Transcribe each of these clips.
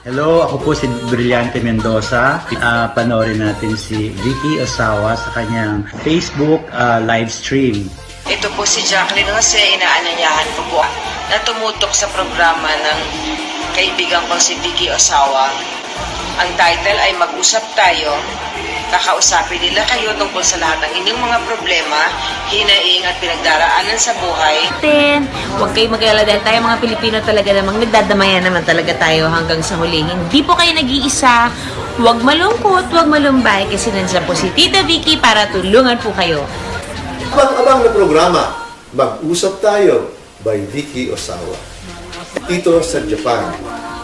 Hello, ako po si Brillante Mendoza. Panoorin natin si Vicky Osawa sa kanyang Facebook live stream. Ito po si Jacqueline Jose, inaanyayahan ko po na tumutok sa programa ng kaibigan kong si Vicky Osawa. Ang title ay Mag-usap Tayo. Kakausapin nila kayo tungkol sa lahat ng inyong mga problema, hinaing at pinagdaraanan sa buhay. Huwag kayo mag-alala dahil tayo mga Pilipino talaga namang nagdadamayan naman talaga tayo hanggang sa huli. Hindi po kayo nag-iisa. Huwag malungkot, huwag malumbay kasi nandiyan po si Tita Vicky para tulungan po kayo. Abang-abang na programa, Mag-usap Tayo by Vicky Osawa. Ito sa Japan.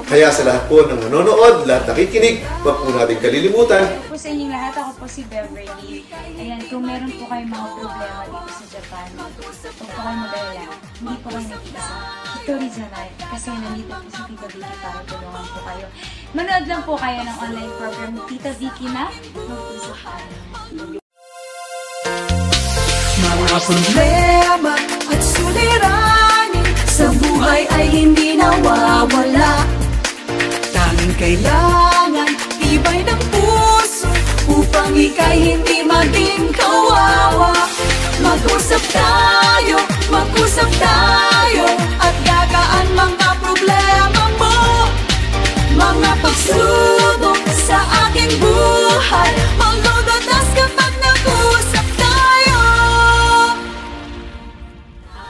Kaya sa lahat po ng nanonood, lahat nakikinig, wag po natin kalilimutan. Po sa inyong lahat, ako po si Beverly. Ayan, kung meron po kayong mga problema dito sa Japan, huwag po kayo mag-alala. Hindi po kayo nag-iisa. Hitori janai. Kasi nandito po si Tita Vicky para tulungan po kayo. Manood lang po kayo ng online program Tita Vicky na Mag-usap Tayo. Mga problema at suliranin sa buhay ay hindi nawawala. Tanging kailangan tibay ng puso upang ika'y hindi maging kawawa. Mag-usap tayo at gagaan mga problema mo. Mga pagsubok sa aking buhay, maglulutas kapag nag-usap tayo.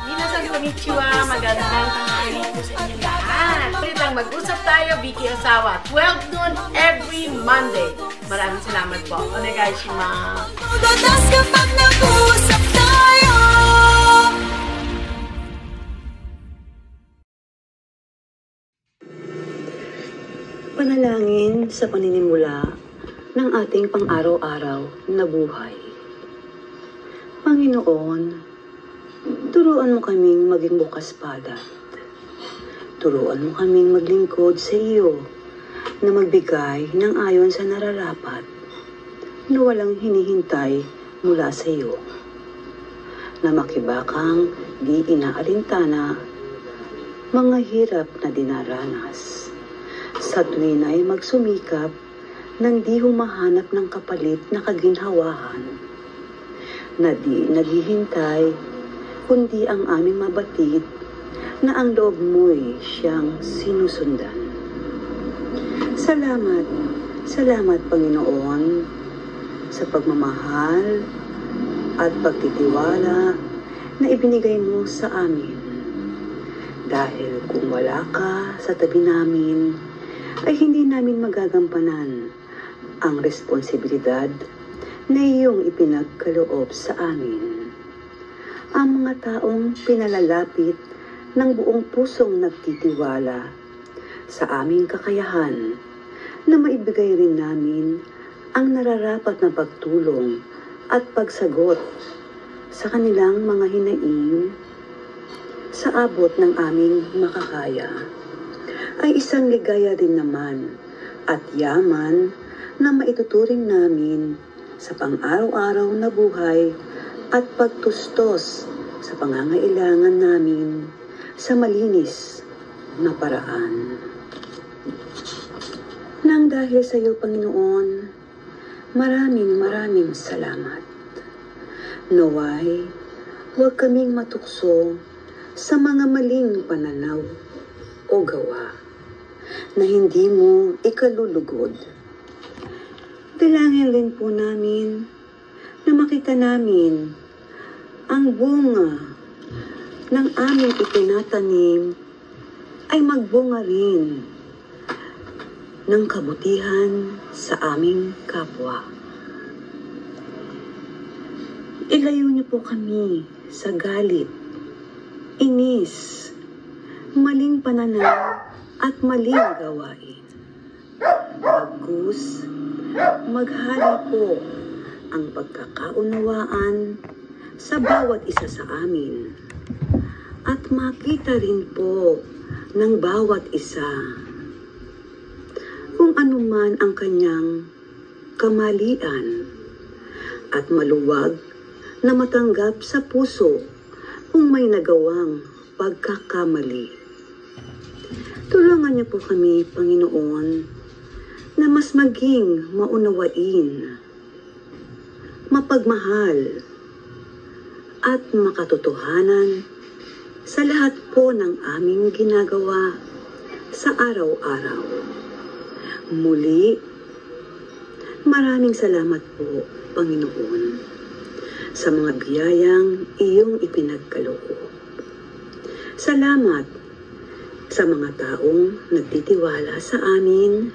Minasan konnichiwa, magandang tanghali po sa inyong lahat. Kulitang Mag-usap Tayo, Vicky Osawa, 12 noon every Monday. Maraming salamat po. Onegaishimasu. Maglulutas kapag nag-usap tayo. Panalangin sa paninimula ng ating pang-araw-araw na buhay. Panginoon, turuan mo kaming maging bukas palad. Turuan mo kaming maglingkod sa iyo na magbigay ng ayon sa nararapat na walang hinihintay mula sa iyo. Na makibakang di inaalintana mga hirap na dinaranas. Sa tuwin ay magsumikap nang di humahanap ng kapalit na kaginhawahan. Na di naghihintay kundi ang aming mabatid na ang loob mo'y siyang sinusundan. Salamat Panginoon sa pagmamahal at pagtitiwala na ibinigay mo sa amin. Dahil kung wala ka sa tabi namin, ay hindi namin magagampanan ang responsibilidad na iyong ipinagkaloob sa amin. Ang mga taong pinalalapit ng buong pusong nagtitiwala sa aming kakayahan na maibigay rin namin ang nararapat na pagtulong at pagsagot sa kanilang mga hinaing sa abot ng aming makakaya, ay isang ligaya rin naman at yaman na maituturing namin sa pang-araw-araw na buhay at pagtustos sa pangangailangan namin sa malinis na paraan. Nang dahil sa iyo, Panginoon, maraming salamat. Naway, huwag kaming matukso sa mga maling pananaw o gawa na hindi mo ikalulugod. Dalangin rin po namin na makita namin ang bunga ng aming itinatanim ay magbunga rin ng kabutihan sa aming kapwa. Ilayo niyo po kami sa galit, inis, maling pananaw at maling gawain. Bagkus, maghari po ang pagkakaunawaan sa bawat isa sa amin at makita rin po ng bawat isa kung anuman ang kanyang kamalian at maluwag na matanggap sa puso kung may nagawang pagkakamali. Tulungan niyo po kami, Panginoon, na mas maging maunawain, mapagmahal, at makatotohanan sa lahat po ng aming ginagawa sa araw-araw. Muli, maraming salamat po, Panginoon, sa mga biyayang iyong ipinagkaloob. Salamat sa mga taong nagtitiwala sa amin,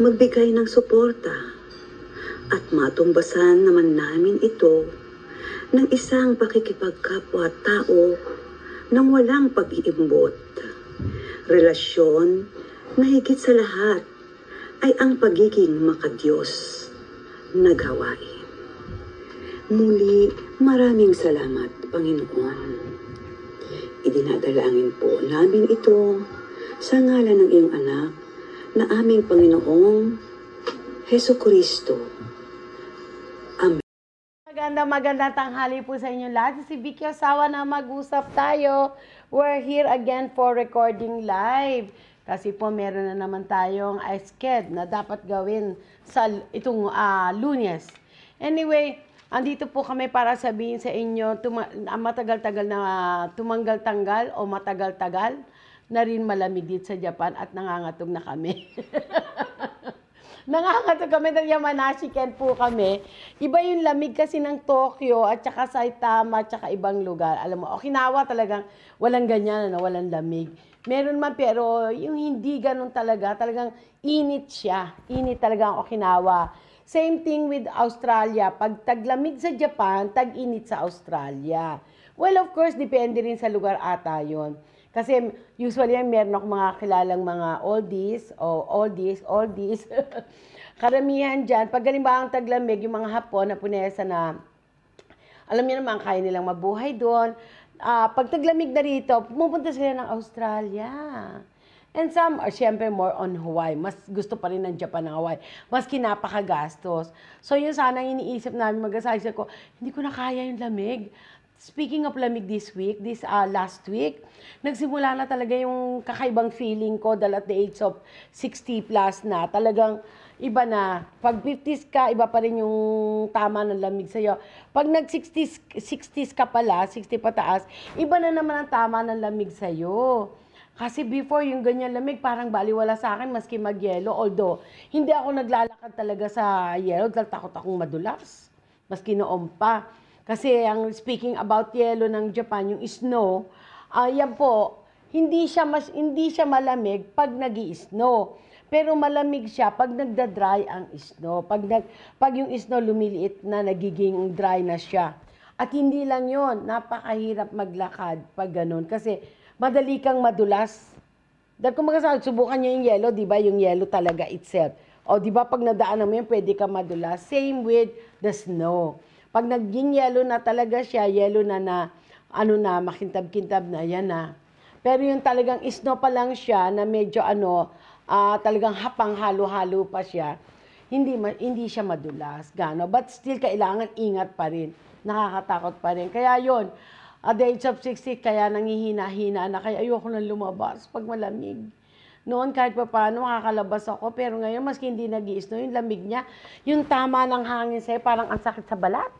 magbigay ng suporta, at matumbasan naman namin ito ng isang pakikipagkapwa-tao nang walang pag-iimbot. Relasyon na higit sa lahat ay ang pagiging makadiyos na gawain. Muli, maraming salamat, Panginoon. Idinadalangin po namin ito sa ngalan ng iyong anak na aming Panginoong Hesukristo. Amen. Magandang tanghali po sa inyo lahat. Si Vicky Osawa na mag-usap tayo. We're here again for recording live. Kasi po meron na naman tayong sked na dapat gawin sa itong Lunes. Anyway, andito po kami para sabihin sa inyo, matagal-tagal na tumanggal-tanggal o matagal-tagal na rin malamig dito sa Japan at nangangatog na kami. Nangangatog kami ng Yamanashi Ken po kami. Iba yung lamig kasi ng Tokyo at saka Saitama at saka ibang lugar. Alam mo, Okinawa talagang walang ganyan, walang lamig. Meron man pero yung hindi ganun talagang init siya. Init talaga ang Okinawa. Same thing with Australia. Pag taglamig sa Japan, tag-init sa Australia. Well, of course, depende rin sa lugar ata yun. Kasi usually meron akong mga kilalang mga oldies. Karamihan dyan, pag galimbawa ang taglamig, yung mga Hapon na punesa na, alam niyo naman, kaya nilang mabuhay doon. Pag taglamig na rito, pumunta sila ng Australia. And some are syempre more on Hawaii. Mas gusto pa rin ng Japan ng Hawaii. Mas kinapakagastos. So yun sana iniisip namin mag-asawa ko, hindi ko na kaya yung lamig. Speaking of lamig this last week, nagsimula na talaga yung kakaibang feeling ko dahil at the age of 60 plus na. Talagang iba na. Pag 50s ka, iba pa rin yung tama ng lamig sa'yo. Pag nag-60s ka pala, 60 pataas, iba na naman ang tama ng lamig sa'yo. Kasi before, yung ganyan lamig, parang baliwala sa akin, maski mag-yelo. Although, hindi ako naglalakad talaga sa yelo, dahil takot akong madulas. Maski noon pa. Kasi ang speaking about yelo ng Japan, yung snow, yan po, hindi siya malamig pag nag-i-snow. Pero malamig siya pag nagda-dry ang snow. Pag yung snow lumiliit na, nagiging dry na siya. At hindi lang yon, napakahirap maglakad pag ganun. Kasi madali kang madulas. Dahil kung magkasabi, subukan nyo yung yelo, di ba? Yung yelo talaga itself. O di ba pag nadaanan mo yun, pwede ka madulas. Same with the snow. Pag naging yelo na talaga siya, yelo na makintab-kintab na, yan na. Pero yung talagang snow pa lang siya, na medyo talagang hapang halo-halo pa siya, hindi siya madulas. Gano? But still, kailangan ingat pa rin. Nakakatakot pa rin. Kaya yon, at the age of 60, kaya nangihina-hina na, kaya ayoko nang lumabas pag malamig. Noon kahit pa paano makakalabas ako, pero ngayon maski hindi nag-i-snow, yung lamig niya, yung tama ng hangin sa'yo, parang ang sakit sa balat.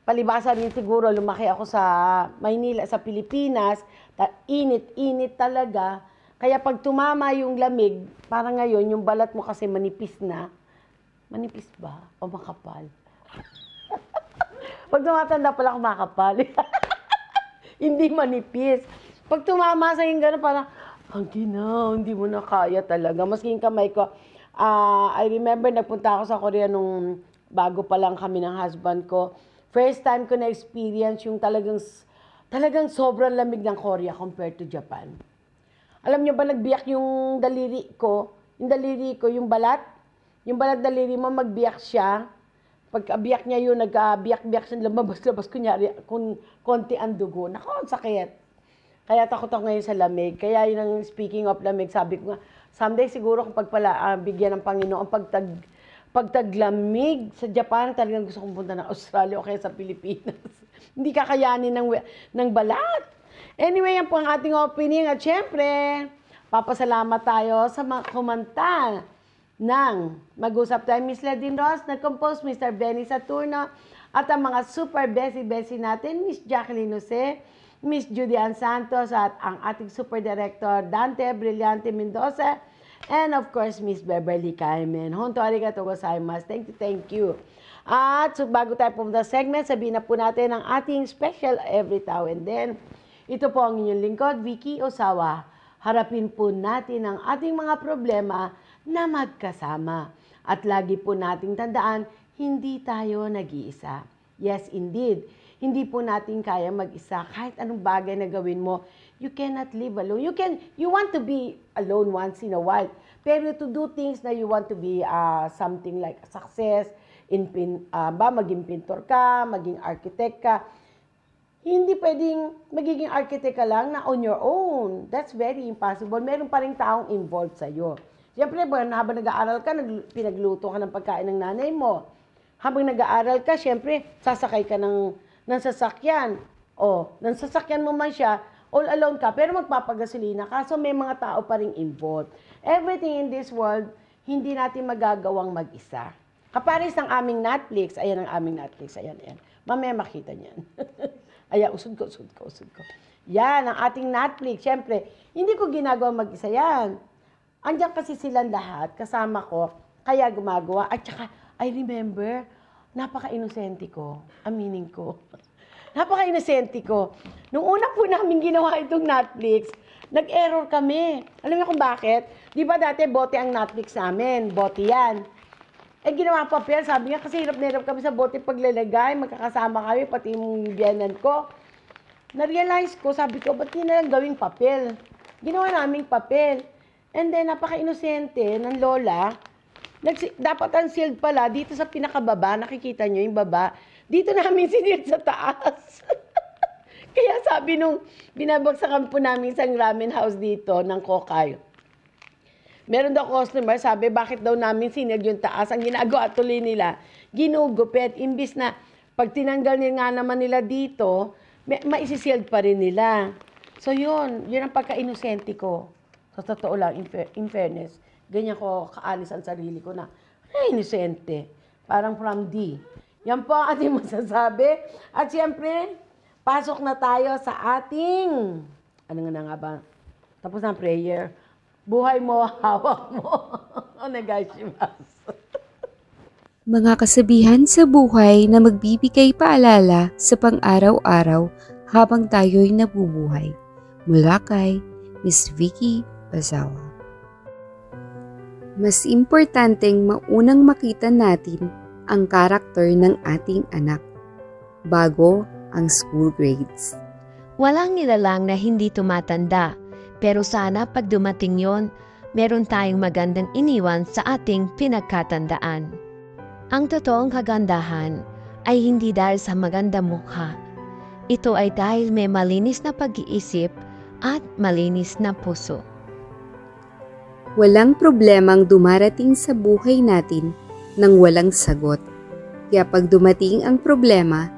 Palibasa rin siguro, lumaki ako sa Maynila, sa Pilipinas, init talaga. Kaya pag tumama yung lamig, parang ngayon, yung balat mo kasi manipis na. Manipis ba? O makapal? Pag tumatanda pala ako makapal. Hindi manipis. Pag tumama sa yung gano'n, parang, ang ginaw, hindi mo na kaya talaga. Maski yung kamay ko, I remember nagpunta ako sa Korea nung bago pa lang kami ng husband ko. First time ko na-experience yung talagang sobrang lamig ng Korea compared to Japan. Alam niyo ba, nagbiyak yung daliri ko, yung balat daliri mo, magbiyak siya. Pagkabiyak niya yun, nagbiyak siya, lumabas-labas, kunyari, konti ang dugo. Naku, sakit. Kaya takot ako ngayon sa lamig. Kaya yun ang speaking of lamig, sabi ko nga, someday siguro kung bigyan ng Panginoon, pagtaglamig sa Japan, talagang gusto kong punta ng Australia o kaya sa Pilipinas. Hindi kakayanin ng balat. Anyway, yan po ang ating opening. At syempre, papasalamat tayo sa mga kumanta ng Mag-usap tayo, Miss Ledin Ross, nag-compose Mr. Benny Saturno, at ang mga super besi-besi natin, Miss Jacqueline Jose, Miss Judy Ann Santos, at ang ating super director, Dante Brillante Mendoza, and of course, Miss Beverly Carmen. Honto arigatou gozaimasu. Thank you. At so, bago tayo pumunta sa segment, sabihin na po natin ang ating special every now and then. Ito po ang inyong lingkod, Vicky Osawa. Harapin po natin ang ating mga problema na magkasama. At lagi po nating tandaan, hindi tayo nag-iisa. Yes, indeed. Hindi po natin kaya mag-isa. Kahit anong bagay na gawin mo, you cannot live alone. You want to be alone once in a while. Pero to do things na you want to be something like success, maging pintor ka, maging architect ka, hindi pwedeng magiging architect ka lang na on your own. That's very impossible. Meron pa rin taong involved sa'yo. Siyempre, habang nag-aaral ka, pinagluto ka ng pagkain ng nanay mo. Habang nag-aaral ka, siyempre, sasakay ka ng sasakyan. Ng sasakyan mo man siya, all alone ka, pero magpapagasolina ka. So, may mga tao pa rin involved. Everything in this world, hindi natin magagawang mag-isa. Kapares ng aming Netflix. Ayan ang aming Netflix. Ayan. Mamaya makita niyan. Ayan, usod ko. Yan, ang ating Netflix. Siyempre, hindi ko ginagawa mag-isa yan. Andiyan kasi silang lahat, kasama ko, kaya gumagawa. At saka, I remember, napaka-inosente ko. Aminin ko. Napaka-inosente ko. Nung una po namin ginawa itong Netflix, nag-error kami. Alam niyo kung bakit? Di ba dati bote ang Netflix namin? Bote yan. Ginawa papel. Sabi nga, kasi hirap na hirap kami sa bote paglalagay. Magkakasama kami, pati yung biyanan ko. Na-realize ko, sabi ko, ba't yun na lang gawing papel? Ginawa naming papel. And then, napaka-inosente ng lola. Dapat ang sealed pala, dito sa pinakababa, nakikita nyo yung baba, dito namin sinilid sa taas. Kaya sabi nung binabagsakan po namin isang ramen house dito ng Kokay, meron daw customer, sabi, bakit daw namin sinilid yung taas? Ang ginagawa tuloy nila, ginugupit. Imbis na pag tinanggal nga naman nila dito, maisisild pa rin nila. So yun ang pagka-inosente ko. Sa totoo lang, in fairness, ganyan ko kaalis ang sarili ko na, inosente. Parang from D. Yan po ang ating masasabi. At siyempre, pasok na tayo sa ating, ano nga ba? Tapos na prayer. Buhay mo, hawak mo. Onegaishimasu. Mga kasabihan sa buhay na magbibigay paalala sa pang-araw-araw habang tayo'y nabubuhay. Mula kay Miss Vicky Osawa. Mas importanteng maunang makita natin ang karakter ng ating anak bago ang school grades. Walang nilalang na hindi tumatanda, pero sana pag dumating yon, meron tayong magandang iniwan sa ating pinagkatandaan. Ang totoong kagandahan ay hindi dahil sa magandang mukha. Ito ay dahil may malinis na pag-iisip at malinis na puso. Walang problemang dumarating sa buhay natin nang walang sagot. Kaya pag dumating ang problema,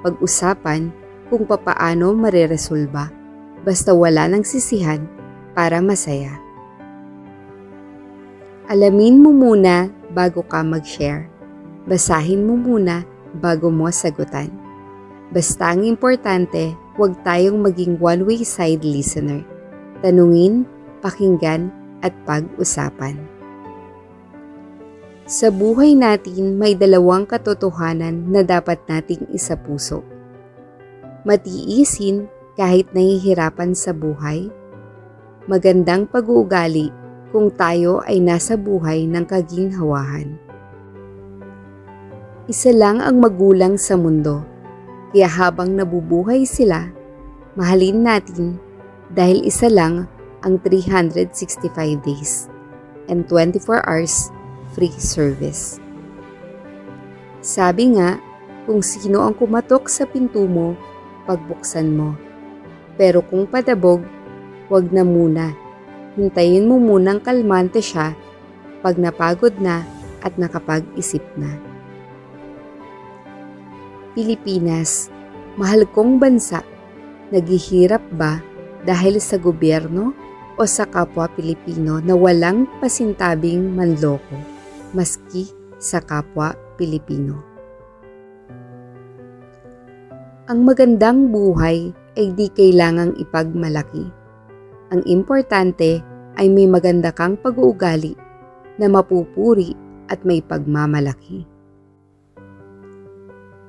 pag-usapan kung papaano mareresolba. Basta wala nang sisihan para masaya. Alamin mo muna bago ka mag-share. Basahin mo muna bago mo sagutan. Basta ang importante, huwag tayong maging one-way side listener. Tanungin, pakinggan, at pag-usapan. Sa buhay natin, may dalawang katotohanan na dapat nating isapuso. Matiisin kahit nahihirapan sa buhay. Magandang pag-uugali kung tayo ay nasa buhay ng kaginhawahan. Isa lang ang magulang sa mundo, kaya habang nabubuhay sila, mahalin natin dahil isa lang ang 365 days and 24 hours free service. Sabi nga, kung sino ang kumatok sa pinto mo, pagbuksan mo. Pero kung padabog, wag na muna. Hintayin mo munang kalmante siya pag napagod na at nakapag-isip na. Pilipinas, mahal kong bansa, naghihirap ba dahil sa gobyerno o sa kapwa Pilipino na walang pasintabing manloko, maski sa kapwa Pilipino. Ang magandang buhay ay di kailangang ipagmalaki. Ang importante ay may maganda kang pag-uugali na mapupuri at may pagmamalaki.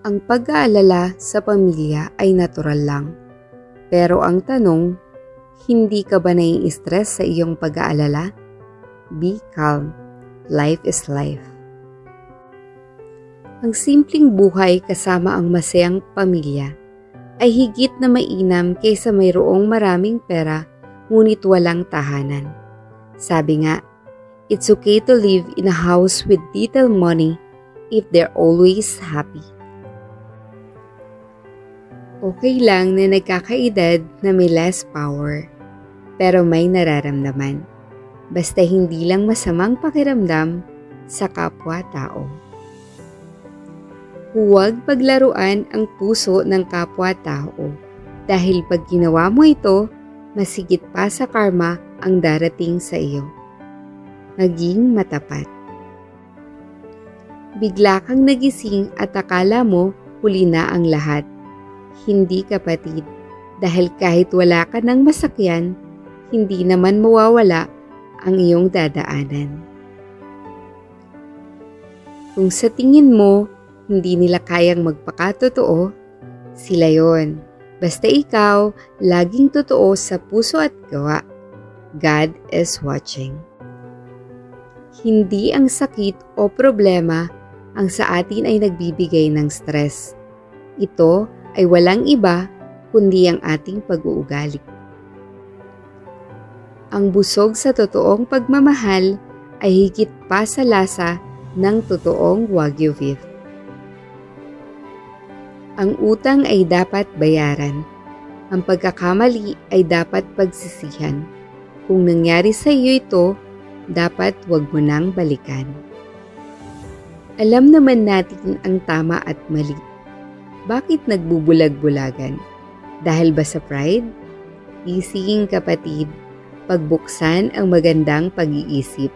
Ang pag-aalala sa pamilya ay natural lang. Pero ang tanong, hindi ka ba nai-stress sa iyong pag-aalala? Be calm. Life is life. Ang simpleng buhay kasama ang masayang pamilya ay higit na mainam kaysa mayroong maraming pera ngunit walang tahanan. Sabi nga, it's okay to live in a house with little money if they're always happy. Okay lang na nagkakaedad na may less power, pero may nararamdaman. Basta hindi lang masamang pakiramdam sa kapwa-tao. Huwag paglaruan ang puso ng kapwa-tao dahil pag ginawa mo ito, masigit pa sa karma ang darating sa iyo. Maging matapat. Bigla kang nagising at akala mo huli na ang lahat. Hindi kapatid, dahil kahit wala ka ng masakyan, hindi naman mawawala ang iyong dadaanan. Kung sa tingin mo, hindi nila kayang magpakatotoo, sila yon. Basta ikaw, laging totoo sa puso at gawa. God is watching. Hindi ang sakit o problema ang sa atin ay nagbibigay ng stress. Ito ay walang iba kundi ang ating pag-uugali. Ang busog sa totoong pagmamahal ay higit pa sa lasa ng totoong Wagyu beef. Ang utang ay dapat bayaran. Ang pagkakamali ay dapat pagsisihan. Kung nangyari sa iyo ito, dapat wag mo nang balikan. Alam naman natin ang tama at mali. Bakit nagbubulag-bulagan? Dahil ba sa pride? Ising kapatid, pagbuksan ang magandang pag-iisip.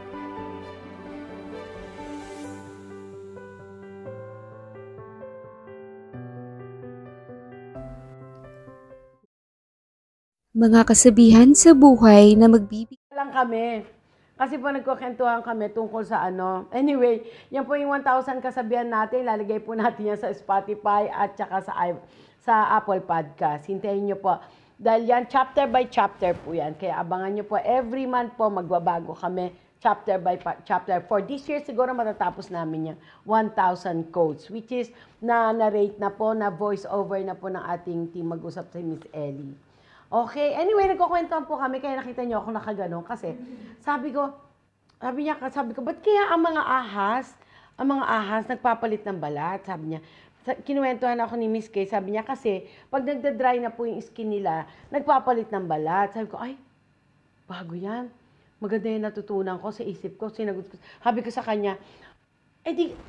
Mga kasabihan sa buhay na magbibigay lang kami. Kasi po nagkukwentuhan kami tungkol sa ano. Anyway, yan po yung 1,000 kasabihan natin. Lalagay po natin yan sa Spotify at saka sa Apple Podcast. Hintayin nyo po. Dahil yan, chapter by chapter po yan. Kaya abangan nyo po. Every month po magbabago kami. Chapter by chapter. For this year, siguro matatapos namin yung 1,000 quotes. Which is, na-narrate na po, na voice over na po ng ating team. Mag-usap si Miss Ellie. Okay, anyway, nagkukwentuhan po kami, kaya nakita niyo ako nakaganon kasi sabi ko, ba't kaya ang mga ahas nagpapalit ng balat? Sabi niya, kinuwentuhan ako ni Miss Kay, sabi niya kasi pag nagda-dry na po yung skin nila, nagpapalit ng balat. Sabi ko, ay, bago yan. Maganda yung natutunan ko sa isip ko. Sabi ko sa kanya,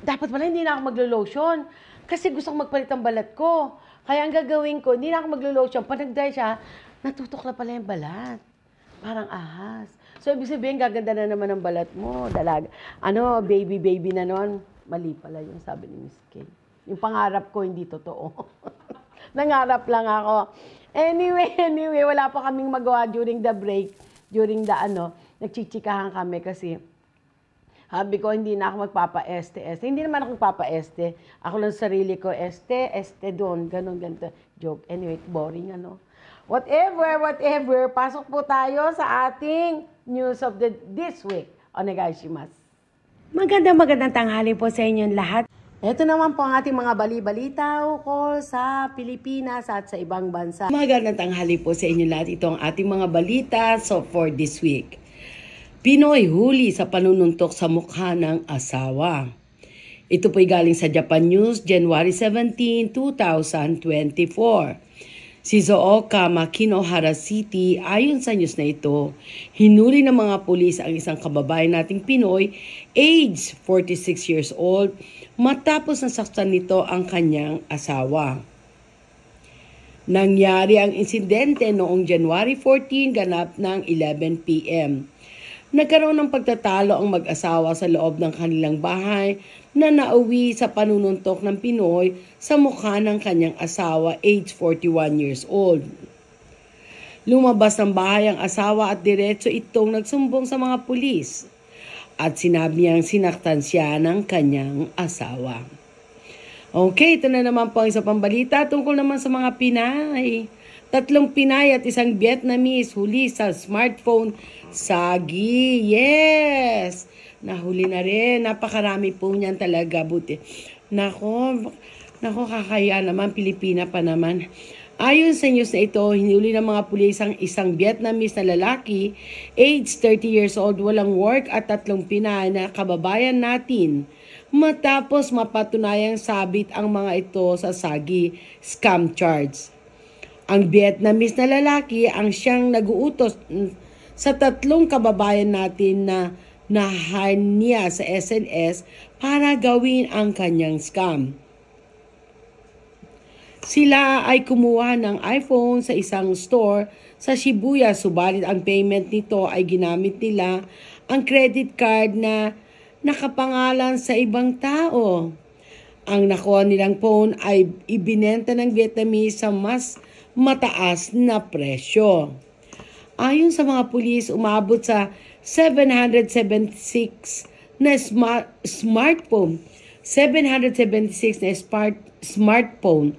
dapat pala hindi na ako maglo-lotion kasi gusto kong magpalit ng balat ko. Kaya ang gagawin ko, hindi na ako maglo-lotion. Pag nag-dry siya, natutok na pala yung balat. Parang ahas. So, ibig sabihin, gaganda na naman ang balat mo. Dalaga. Baby na nun. Mali pala yung sabi ni Miss Kay. Yung pangarap ko, hindi totoo. Nangarap lang ako. Anyway, wala pa kaming magawa during the break. During the nagchichikahan kami kasi sabi ko, hindi na ako magpapa-este. Hindi naman ako magpapa-este. Ako lang sarili ko, este doon. Ganon, ganito. Joke. Anyway, boring Whatever. Pasok po tayo sa ating news of this week. Onegaishimasu. Magandang tanghali po sa inyong lahat. Ito naman po ang ating mga bali-balita ukol sa Pilipinas at sa ibang bansa. Magandang tanghali po sa inyong lahat. Ito ang ating mga balita for this week. Pinoy huli sa panununtok sa mukha ng asawa. Ito po'y galing sa Japan News, January 17, 2024. Si Zooka Makinohara City, ayon sa news na ito, hinuli ng mga pulis ang isang kababayan nating Pinoy, age 46 years old, matapos nasaktan nito ang kanyang asawa. Nangyari ang insidente noong January 14, ganap ng 11 p.m. Nagkaroon ng pagtatalo ang mag-asawa sa loob ng kanilang bahay na nauwi sa panununtok ng Pinoy sa mukha ng kanyang asawa, age 41 years old. Lumabas ng bahay ang asawa at diretso itong nagsumbong sa mga pulis at sinabi niyang sinaktan siya ng kanyang asawa. Okay, ito na naman po ang isa pang balita tungkol naman sa mga Pinay. 3 Pinay at 1 Vietnamese huli sa smartphone sagi. Yes! Nahuli na rin. Napakarami po niyan talaga. Buti. Nako, kakaya naman. Pilipina pa naman. Ayon sa news na ito, hinuli ng mga pulis ang isang Vietnamese na lalaki, age 30 years old, walang work at 3 Pinay na kababayan natin. Matapos mapatunayang sabit ang mga ito sa sagi scam charge. Ang Vietnamese na lalaki ang siyang nag-uutos sa 3 kababayan natin na na-hire niya sa SNS para gawin ang kanyang scam. Sila ay kumuha ng iPhone sa isang store sa Shibuya, subalit ang payment nito ay ginamit nila ang credit card na nakapangalan sa ibang tao. Ang nakuha nilang phone ay ibinenta ng Vietnamese sa mas mataas na presyo. Ayon sa mga pulis, umabot sa 776 na smartphone. 776 na smartphone.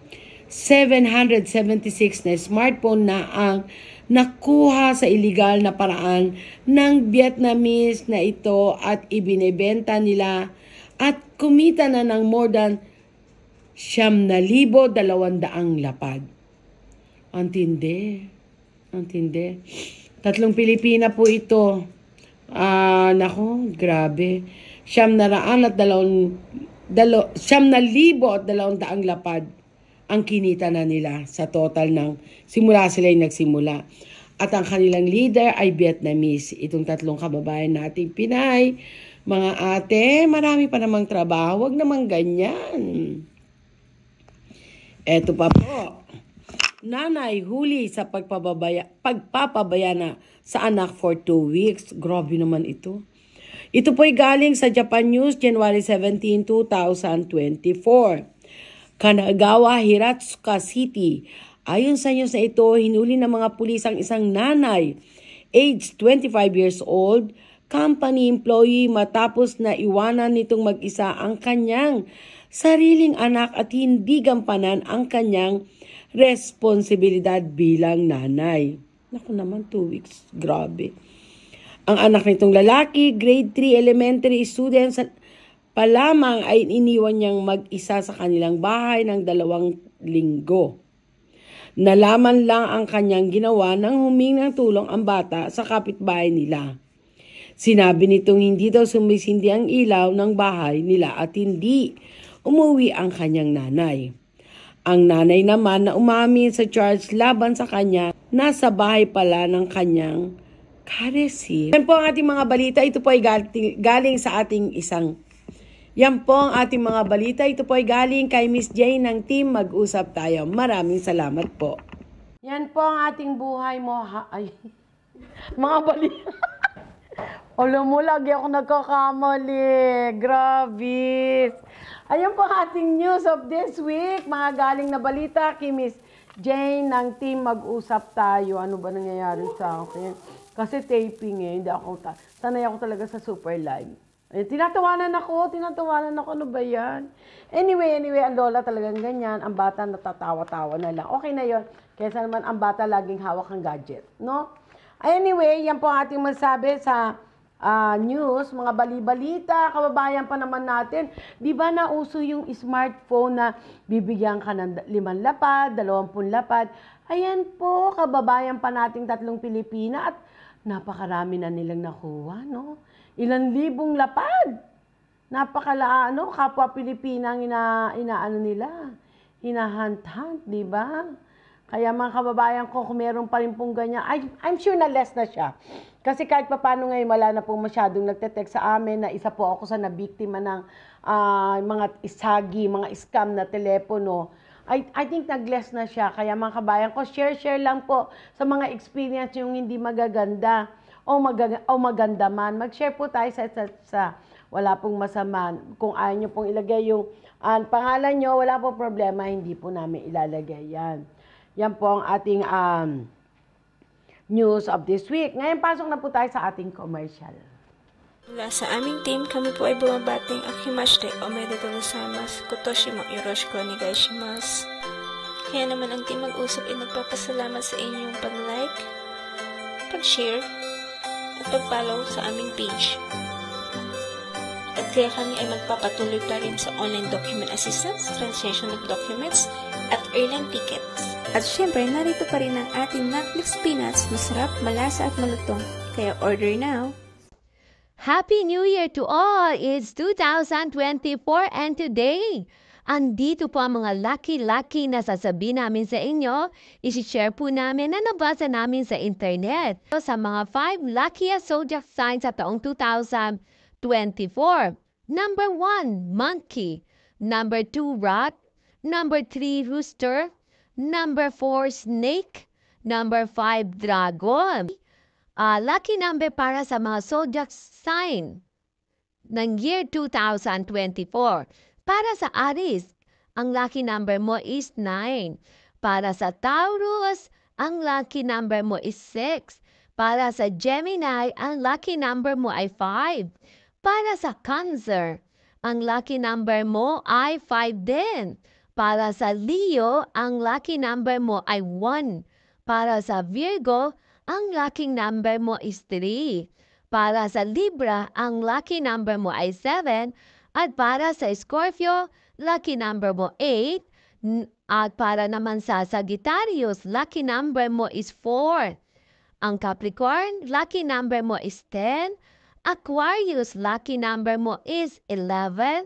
776 na smartphone na ang nakuha sa illegal na paraan ng Vietnamese na ito at ibinebenta nila at kumita na ng more than 9,200 lapad. Ang tindi. 3 Pilipina po ito. Nako, grabe. 9,200 lapad ang kinita na nila sa total ng simula sila yung nagsimula. At ang kanilang leader ay Vietnamese. Itong 3 kababayan nating Pinay. Mga ate, marami pa namang trabaho. Huwag namang ganyan. Eto pa po. Nanay huli sa pagpapabaya na sa anak for 2 weeks. Grabe naman ito. Ito po'y galing sa Japan News, January 17, 2024. Kanagawa, Hiratsuka City. Ayon sa news na ito, hinuli ng mga pulis ang isang nanay, age 25 years old, company employee matapos na iwanan nitong mag-isa ang kanyang sariling anak at hindi gampanan ang kanyang responsibilidad bilang nanay. Naku naman, 2 weeks. Grabe. Ang anak nitong lalaki, grade 3 elementary student pa lamang ay iniwan niyang mag-isa sa kanilang bahay ng 2 linggo. Nalaman lang ang kanyang ginawa nang humingi ng tulong ang bata sa kapitbahay nila. Sinabi nitong hindi daw sumisindi ang ilaw ng bahay nila at hindi umuwi ang kanyang nanay. Ang nanay naman na umamin sa charge laban sa kanya, nasa bahay pala ng kanyang karesi. Yan po ang ating mga balita. Ito po ay galing sa ating isang. Yan po ang ating mga balita. Ito po ay galing kay Miss Jane ng team Mag-usap Tayo. Maraming salamat po. Yan po ang ating buhay mo. Ay, mga balita. Alam mo, lagi ako nagkakamali. Grabe. Ayan po ang ating news of this week. Mga galing na balita kay Miss Jane ng team Mag-usap Tayo. Ano ba nangyayari sa akin? Kasi taping hindi ako, sanay ako talaga sa super live. Tinatawanan ako, ano ba yan? Anyway, ang lola talagang ganyan, ang bata natatawa-tawa na lang. Okay na yon. Kaysa naman ang bata laging hawak ng gadget, no? Anyway, yan po ang ating masabi sa news, mga bali-balita, kababayan pa naman natin. Di ba nauso yung smartphone na bibigyan ka ng 5 lapad, 20 lapad? Ayan po, kababayan pa nating 3 Pilipina at napakarami na nilang nakuha, no? Ilang libong lapad. Kapwa Pilipina ang inaano nila. Hinahunt-hunt, di ba? Kaya mga kababayan ko, kung meron pa rin pong ganyan, I'm sure na less na siya. Kasi kahit pa paano ngayon, wala na pong masyadong nagte-text sa amin na isa po ako sa nabiktima ng mga isagi, mga scam na telepono. I think nag-less na siya. Kaya mga kabayan ko, share lang po sa mga experience yung hindi magaganda o maganda man. Mag-share po tayo sa wala pong masama. Kung ayaw nyo pong ilagay yung pangalan nyo, wala po problema, hindi po namin ilalagay yan. Yan po ang ating news of this week. Ngayon, pasok na po tayo sa ating commercial. Mula sa aming team, kami po ay bumabating Akimashite Omedetou gozaimasu. Kotoshi mo yoroshiku onegaishimasu. Kaya naman ang team Mag-usap ay nagpapasalamat sa inyong pag-like, pag-share, at pag-follow sa aming page. At kaya kami ay magpapatuloy pa rin sa online document assistance, translation of documents, at airline tickets. At syempre, narito pa rin ang ating Netflix Peanuts, masarap, malasa at malutong. Kaya order now! Happy New Year to all! It's 2024 and today, andito po ang mga lucky na sasabihin namin sa inyo. I-share po namin na nabasa namin sa internet. Sa mga 5 luckiest zodiac signs sa taong 2024. Number 1, monkey. Number 2, rat. Number 3, rooster. Number 4, snake. Number 5, dragon. Lucky number para sa mga zodiac sign ng year 2024. Para sa Aries, ang lucky number mo is 9. Para sa Taurus, ang lucky number mo is 6. Para sa Gemini, ang lucky number mo ay 5. Para sa Cancer, ang lucky number mo ay 5 din. Para sa Leo, ang lucky number mo ay 1. Para sa Virgo, ang lucky number mo is 3. Para sa Libra, ang lucky number mo ay 7. At para sa Scorpio, lucky number mo 8. At para naman sa Sagittarius, lucky number mo is 4. Ang Capricorn, lucky number mo is 10. Aquarius, lucky number mo is 11.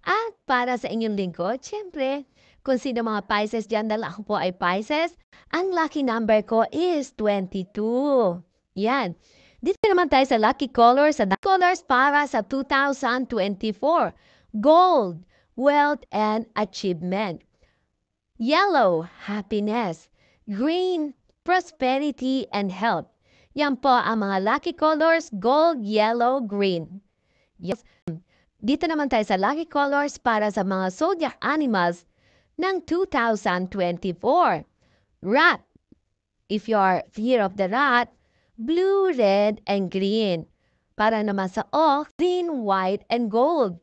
At para sa inyong lingkod, syempre, kung sino mga Pisces dyan, dahil ako po ay Pisces, ang lucky number ko is 22. Yan. Dito naman tayo sa lucky colors. Sa colors para sa 2024. Gold, wealth and achievement. Yellow, happiness. Green, prosperity and health. Yan po ang mga lucky colors, gold, yellow, green. Yes. Dito naman tayo sa lucky colors para sa mga zodiac animals ng 2024. Rat. If you are fear of the rat, blue, red, and green. Para naman sa ox, green, white, and gold.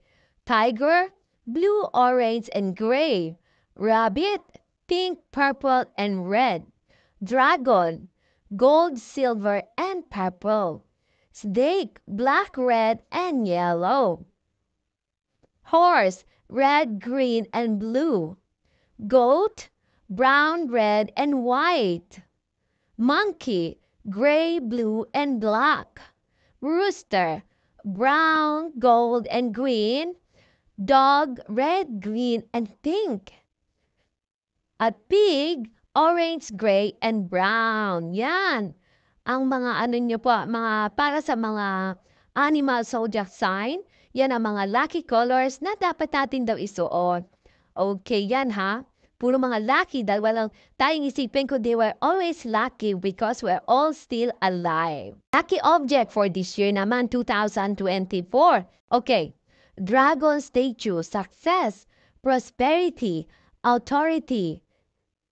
Tiger, blue, orange, and gray. Rabbit, pink, purple, and red. Dragon, gold, silver, and purple. Snake, black, red, and yellow. Horse, red, green, and blue. Goat, brown, red, and white. Monkey, gray, blue, and black. Rooster, brown, gold, and green. Dog, red, green, and pink. At pig, orange, gray, and brown. Yan. Ang mga ano nyo po, mga, para sa mga animal zodiac sign, yan ang mga lucky colors na dapat natin daw isuot. Okay yan ha. Puro mga lucky dahil walang tayong isipin ko they were always lucky because we're all still alive. Lucky object for this year naman, 2024. Okay. Dragon statue, success, prosperity, authority,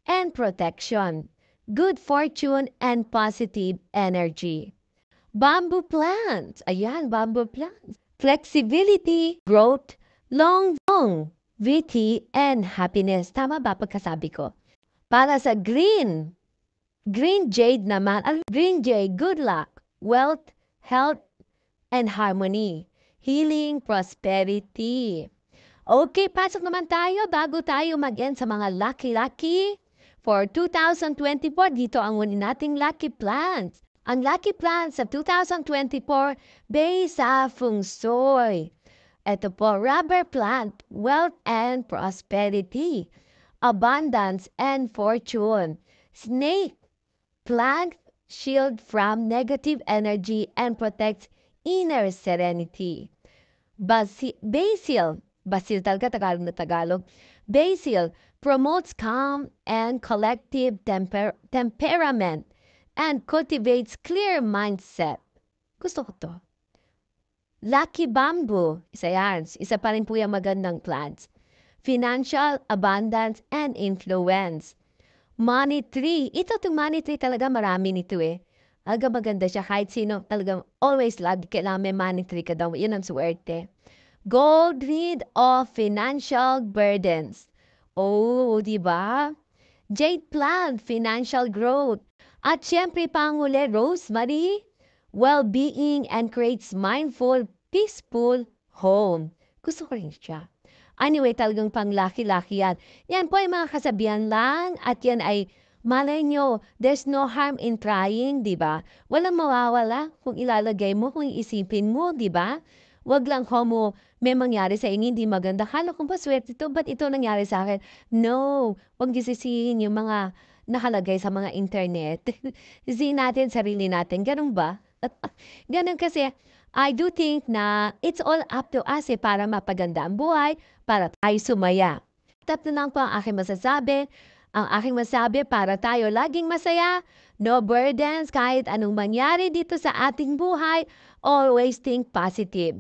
and protection. Good fortune and positive energy. Bamboo plants. Ayan, bamboo plants. Flexibility, growth, longevity, and happiness. Tama ba pagkasabi ko? Para sa green jade naman. Green jade, good luck, wealth, health, and harmony. Healing, prosperity. Okay, pasok naman tayo bago tayo mag-end sa mga lucky for 2024. Dito ang unin nating lucky plants. Ang lucky plants sa 2024 based sa feng shui. Ito po, rubber plant, wealth and prosperity, abundance and fortune. Snake plant, shield from negative energy and protects inner serenity. Basil, Basil talaga, Tagalog na Tagalog. Basil promotes calm and collective temperament and cultivates clear mindset. Gusto ko to. Lucky bamboo, isa yan. Isa pa rin po yung magandang plants. Financial abundance and influence. Money tree. Itong money tree talaga marami nito eh. Aga maganda siya kahit sino talaga always love kailangan may money tree ka daw. Yun ang swerte. Gold rid of financial burdens. Oh, di ba? Jade plant, financial growth. At syempre panguli, rosemary, well-being and creates mindful, peaceful home. Gusto ko rin siya. Anyway, talagang pang-laki-laki yan. Yan po ay mga kasabihan lang at yan ay malay nyo, there's no harm in trying, di ba? Walang mawawala kung ilalagay mo, kung isipin mo, di ba? Wag lang homo, may mangyari sa inyo, hindi maganda. Kala kung ba swerte ito, ba't ito nangyari sa akin? No, wag gisisihin yung mga nakalagay sa mga internet. Sisihin natin, sarili natin. Ganun ba? Ganun kasi, I do think na it's all up to us para mapaganda ang buhay, para tayo sumaya. Tatlo lang po ang aking masasabi. Ang aking masabi para tayo laging masaya, no burdens kahit anong mangyari dito sa ating buhay, always think positive.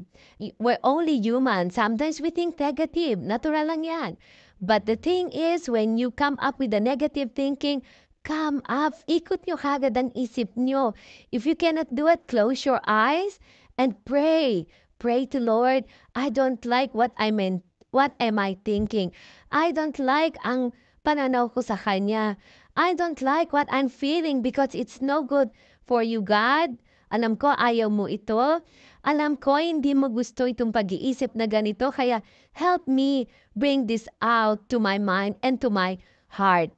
We're only human. Sometimes we think negative. Natural lang yan. But the thing is, when you come up with a negative thinking, come up, ikot nyo kagad ang isip nyo. If you cannot do it, close your eyes and pray. Pray to Lord, I don't like what am I thinking? I don't like ang pananaw ko sa Kanya. I don't like what I'm feeling because it's no good for you, God. Alam ko, ayaw mo ito. Alam ko, hindi mo gusto itong pag-iisip na ganito. Kaya, help me bring this out to my mind and to my heart.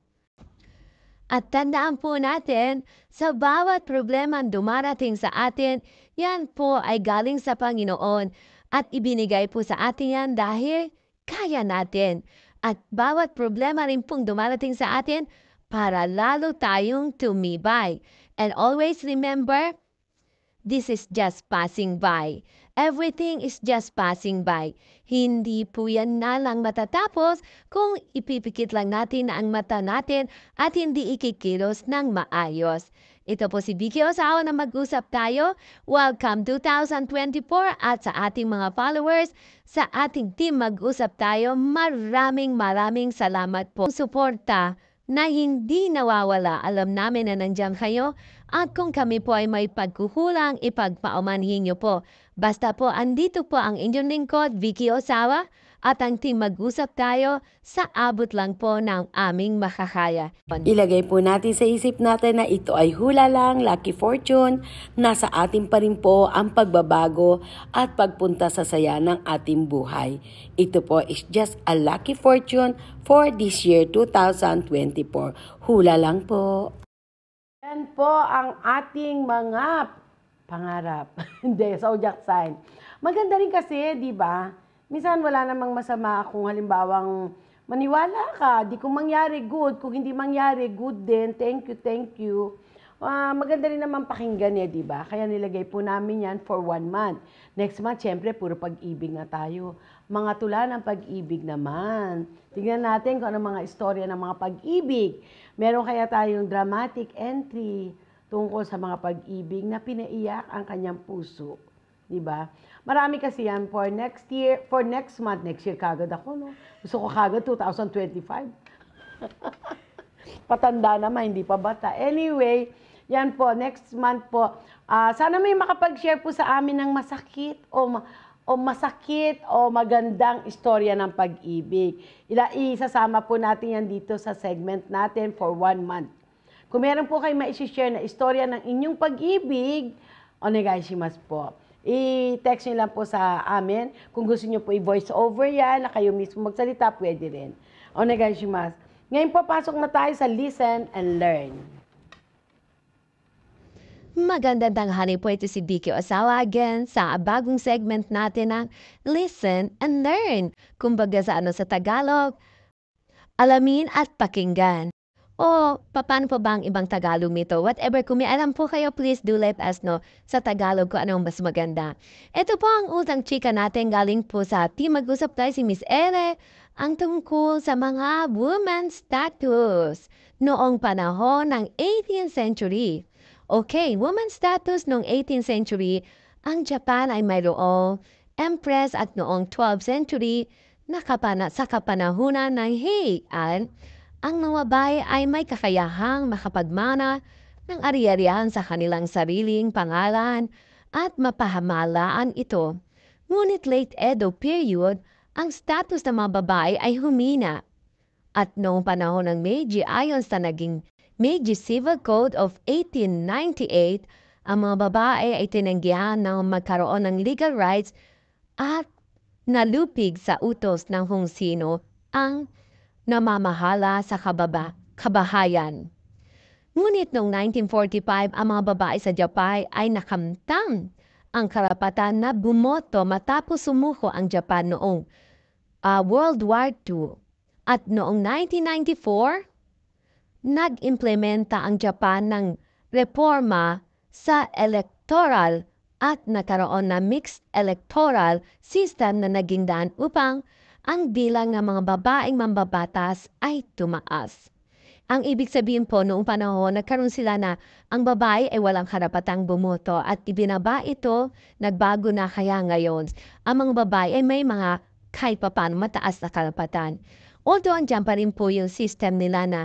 At tandaan po natin, sa bawat problema dumarating sa atin, yan po ay galing sa Panginoon at ibinigay po sa atin yan dahil kaya natin. At bawat problema rin pong dumarating sa atin para lalo tayong tumibay. And always remember, this is just passing by. Everything is just passing by. Hindi po yan na lang matatapos kung ipipikit lang natin ang mata natin at hindi ikikilos ng maayos. Ito po si Vicky Osawa na mag-usap tayo. Welcome 2024 at sa ating mga followers, sa ating team mag-usap tayo. Maraming salamat po. Suporta na hindi nawawala. Alam namin na nandiyan kayo at kung kami po ay may pagkukulang, ipagpaumanhin niyo po. Basta po, andito po ang inyong lingkod, Vicky Osawa, at ang team mag-usap tayo sa abot lang po ng aming makakaya. Ilagay po natin sa isip natin na ito ay hula lang, lucky fortune, nasa atin pa rin po ang pagbabago at pagpunta sa saya ng ating buhay. Ito po is just a lucky fortune for this year 2024. Hula lang po. Yan po ang ating mga pangarap. Hindi, zodiac sign. Maganda rin kasi, di ba? Minsan wala namang masama kung halimbawang maniwala ka, di kung mangyari good, kung hindi mangyari good din, thank you. Maganda rin naman pakinggan eh, di ba? Kaya nilagay po namin yan for 1 month. Next month, syempre, puro pag-ibig na tayo. Mga tula ng pag-ibig naman. Tingnan natin kung ano mga istorya ng mga pag-ibig. Meron kaya tayong dramatic entry tungkol sa mga pag-ibig na pinaiyak ang kanyang puso. Diba? Marami kasi yan for next year, for next month. Next year kagad ako, no? Gusto ko kagad 2025. Patanda naman, hindi pa bata. Anyway, yan po, next month po. Sana may makapag-share po sa amin ng masakit o magandang istorya ng pag-ibig. Isasama po natin yan dito sa segment natin for 1 month. Kung meron po kayo ma-share na istorya ng inyong pag-ibig, onegaishimasu po. I-text nyo lang po sa amin. Kung gusto nyo po i-voice over yan, na kayo mismo magsalita, pwede rin. Onegaishimasu. Ngayon po, pasok na tayo sa Listen and Learn. Magandang tanghali po, ito si Vicky Osawa again sa bagong segment natin ng Listen and Learn. Kumbaga sa Tagalog, alamin at pakinggan. O paano po ba ang ibang Tagalog nito? Whatever, kung may alam po kayo, please do let us know sa Tagalog kung anong mas maganda. Ito po ang utang chika natin galing po sa Team Mag-usap Tayo si Miss Ere, ang tungkol sa mga women's status noong panahon ng 18th century. Okay, women's status noong 18th century, ang Japan ay mayroong empress at noong 12th century, sa kapanahunan ng Heian, ang mga babae ay may kakayahang makapagmana ng ari-arian sa kanilang sariling pangalan at mapahamalaan ito. Ngunit late Edo period, ang status ng mga babae ay humina. At noong panahon ng Meiji ayon sa naging Meiji Civil Code of 1898, ang mga babae ay tinanggihan na magkaroon ng legal rights at nalupig sa utos ng kung sino ang namamahala sa kabahayan. Ngunit noong 1945, ang mga babae sa Japan ay nakamtan ang karapatan na bumoto matapos sumuko ang Japan noong World War II. At noong 1994, nag-implementa ang Japan ng reforma sa electoral at nagkaroon na mixed electoral system na naging daan upang ang bilang ng mga babaeng mambabatas ay tumaas. Ang ibig sabihin po noong panahon, nagkaroon sila na ang babae ay walang karapatang bumoto at ibinaba ito, nagbago na kaya ngayon. Ang mga babae ay may mga kahit papaano mataas na karapatan. Although andyan pa rin po yung system nila na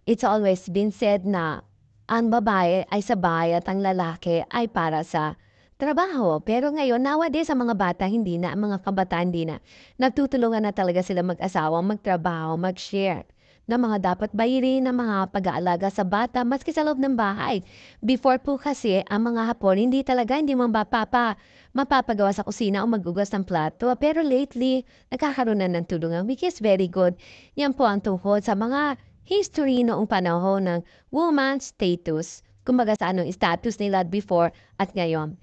it's always been said na ang babae ay sa bahay at ang lalaki ay para sa trabaho. Pero ngayon, nowadays, sa mga bata, hindi na, ang mga kabataan, hindi na. Nagtutulungan na talaga sila mag-asawa, magtrabaho, mag-share na mga dapat bayirin na mga pag-aalaga sa bata, maski sa loob ng bahay. Before po kasi, ang mga Hapon, hindi mo mapapagawa sa kusina o magugas ng plato. Pero lately, nagkakaroon na ng tulungan, which is very good. Yan po ang tungkol sa mga history noong panahon ng woman's status. Kumbaga sa anong status nila before at ngayon.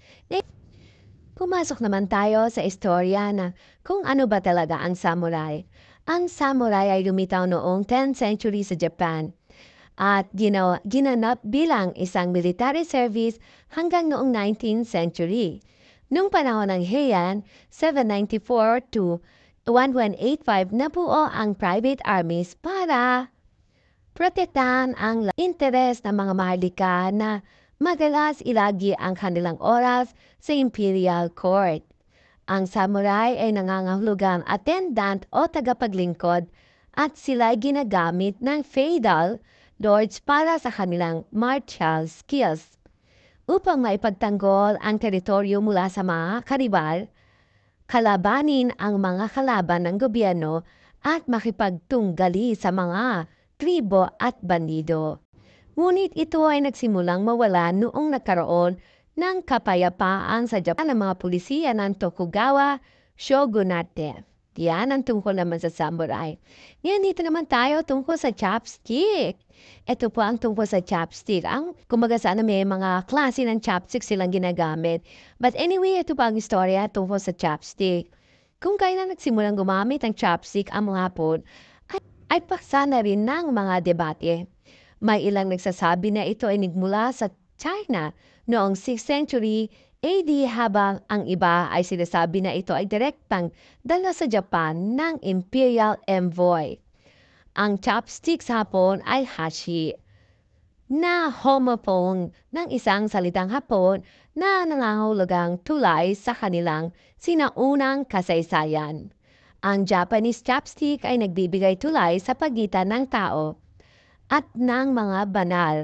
Pumasok naman tayo sa istorya na kung ano ba talaga ang samurai. Ang samurai ay lumitaw noong 10th century sa Japan at ginanap bilang isang military service hanggang noong 19th century. Noong panahon ng Heian, 794 to 1185, nabuo ang private armies para protektahan ang interes ng mga maharlika na madalas ilagi ang kanilang oras sa imperial court. Ang samurai ay nangangahulugang attendant o tagapaglingkod at sila ay ginagamit ng feudal lords para sa kanilang martial skills. Upang maipagtanggol ang teritoryo mula sa mga karibal, kalabanin ang mga kalaban ng gobyerno at makipagtunggali sa mga tribo at bandido. Ngunit ito ay nagsimulang mawala noong nagkaroon ng kapayapaan sa Japan ng mga pulisiya ng Tokugawa Shogunate. Yan ang tungkol naman sa samurai. Yan, dito naman tayo tungkol sa chopstick. Ito po ang tungkol sa chopstick. Kumbaga sana may mga klase ng chopstick silang ginagamit. But anyway, ito pa ang istorya tungkol sa chopstick. Kung kailan nagsimulang gumamit ang chopstick ang mga Hapon, ay paksa na rin ng mga debate. May ilang nagsasabi na ito ay nagmula sa China noong 6th century AD habang ang iba ay sinasabi na ito ay direktang dala sa Japan ng imperial envoy. Ang chopstick sa Hapon ay hashi, na homophone ng isang salitang Hapon na nangangahulugang tulay sa kanilang sinaunang kasaysayan. Ang Japanese chopstick ay nagbibigay tulay sa pagitan ng tao at ng mga banal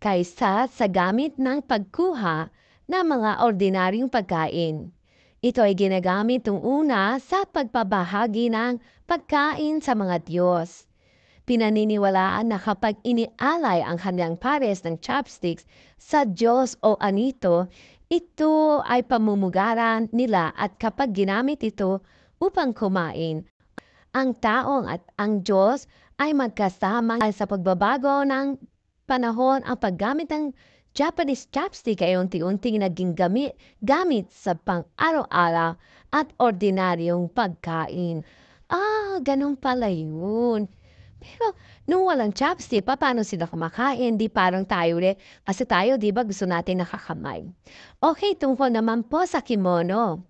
kaysa sa gamit ng pagkuha ng mga ordinaryong pagkain. Ito ay ginagamit noong una sa pagpabahagi ng pagkain sa mga Diyos. Pinaniniwalaan na kapag inialay ang kanyang pares ng chopsticks sa Diyos o anito, ito ay pamumugaran nila at kapag ginamit ito upang kumain, ang taong at ang Diyos ay magkasama sa pagbabago ng panahon. Ang paggamit ng Japanese chopstick ay unti-unting naging gamit sa pang-araw-araw at ordinaryong pagkain. Ganun pala yun. Pero nung walang chopstick, paano sila kumakain? Di parang tayo ulit. Kasi tayo, di ba, gusto natin nakakamay. Okay, tungkol naman po sa kimono.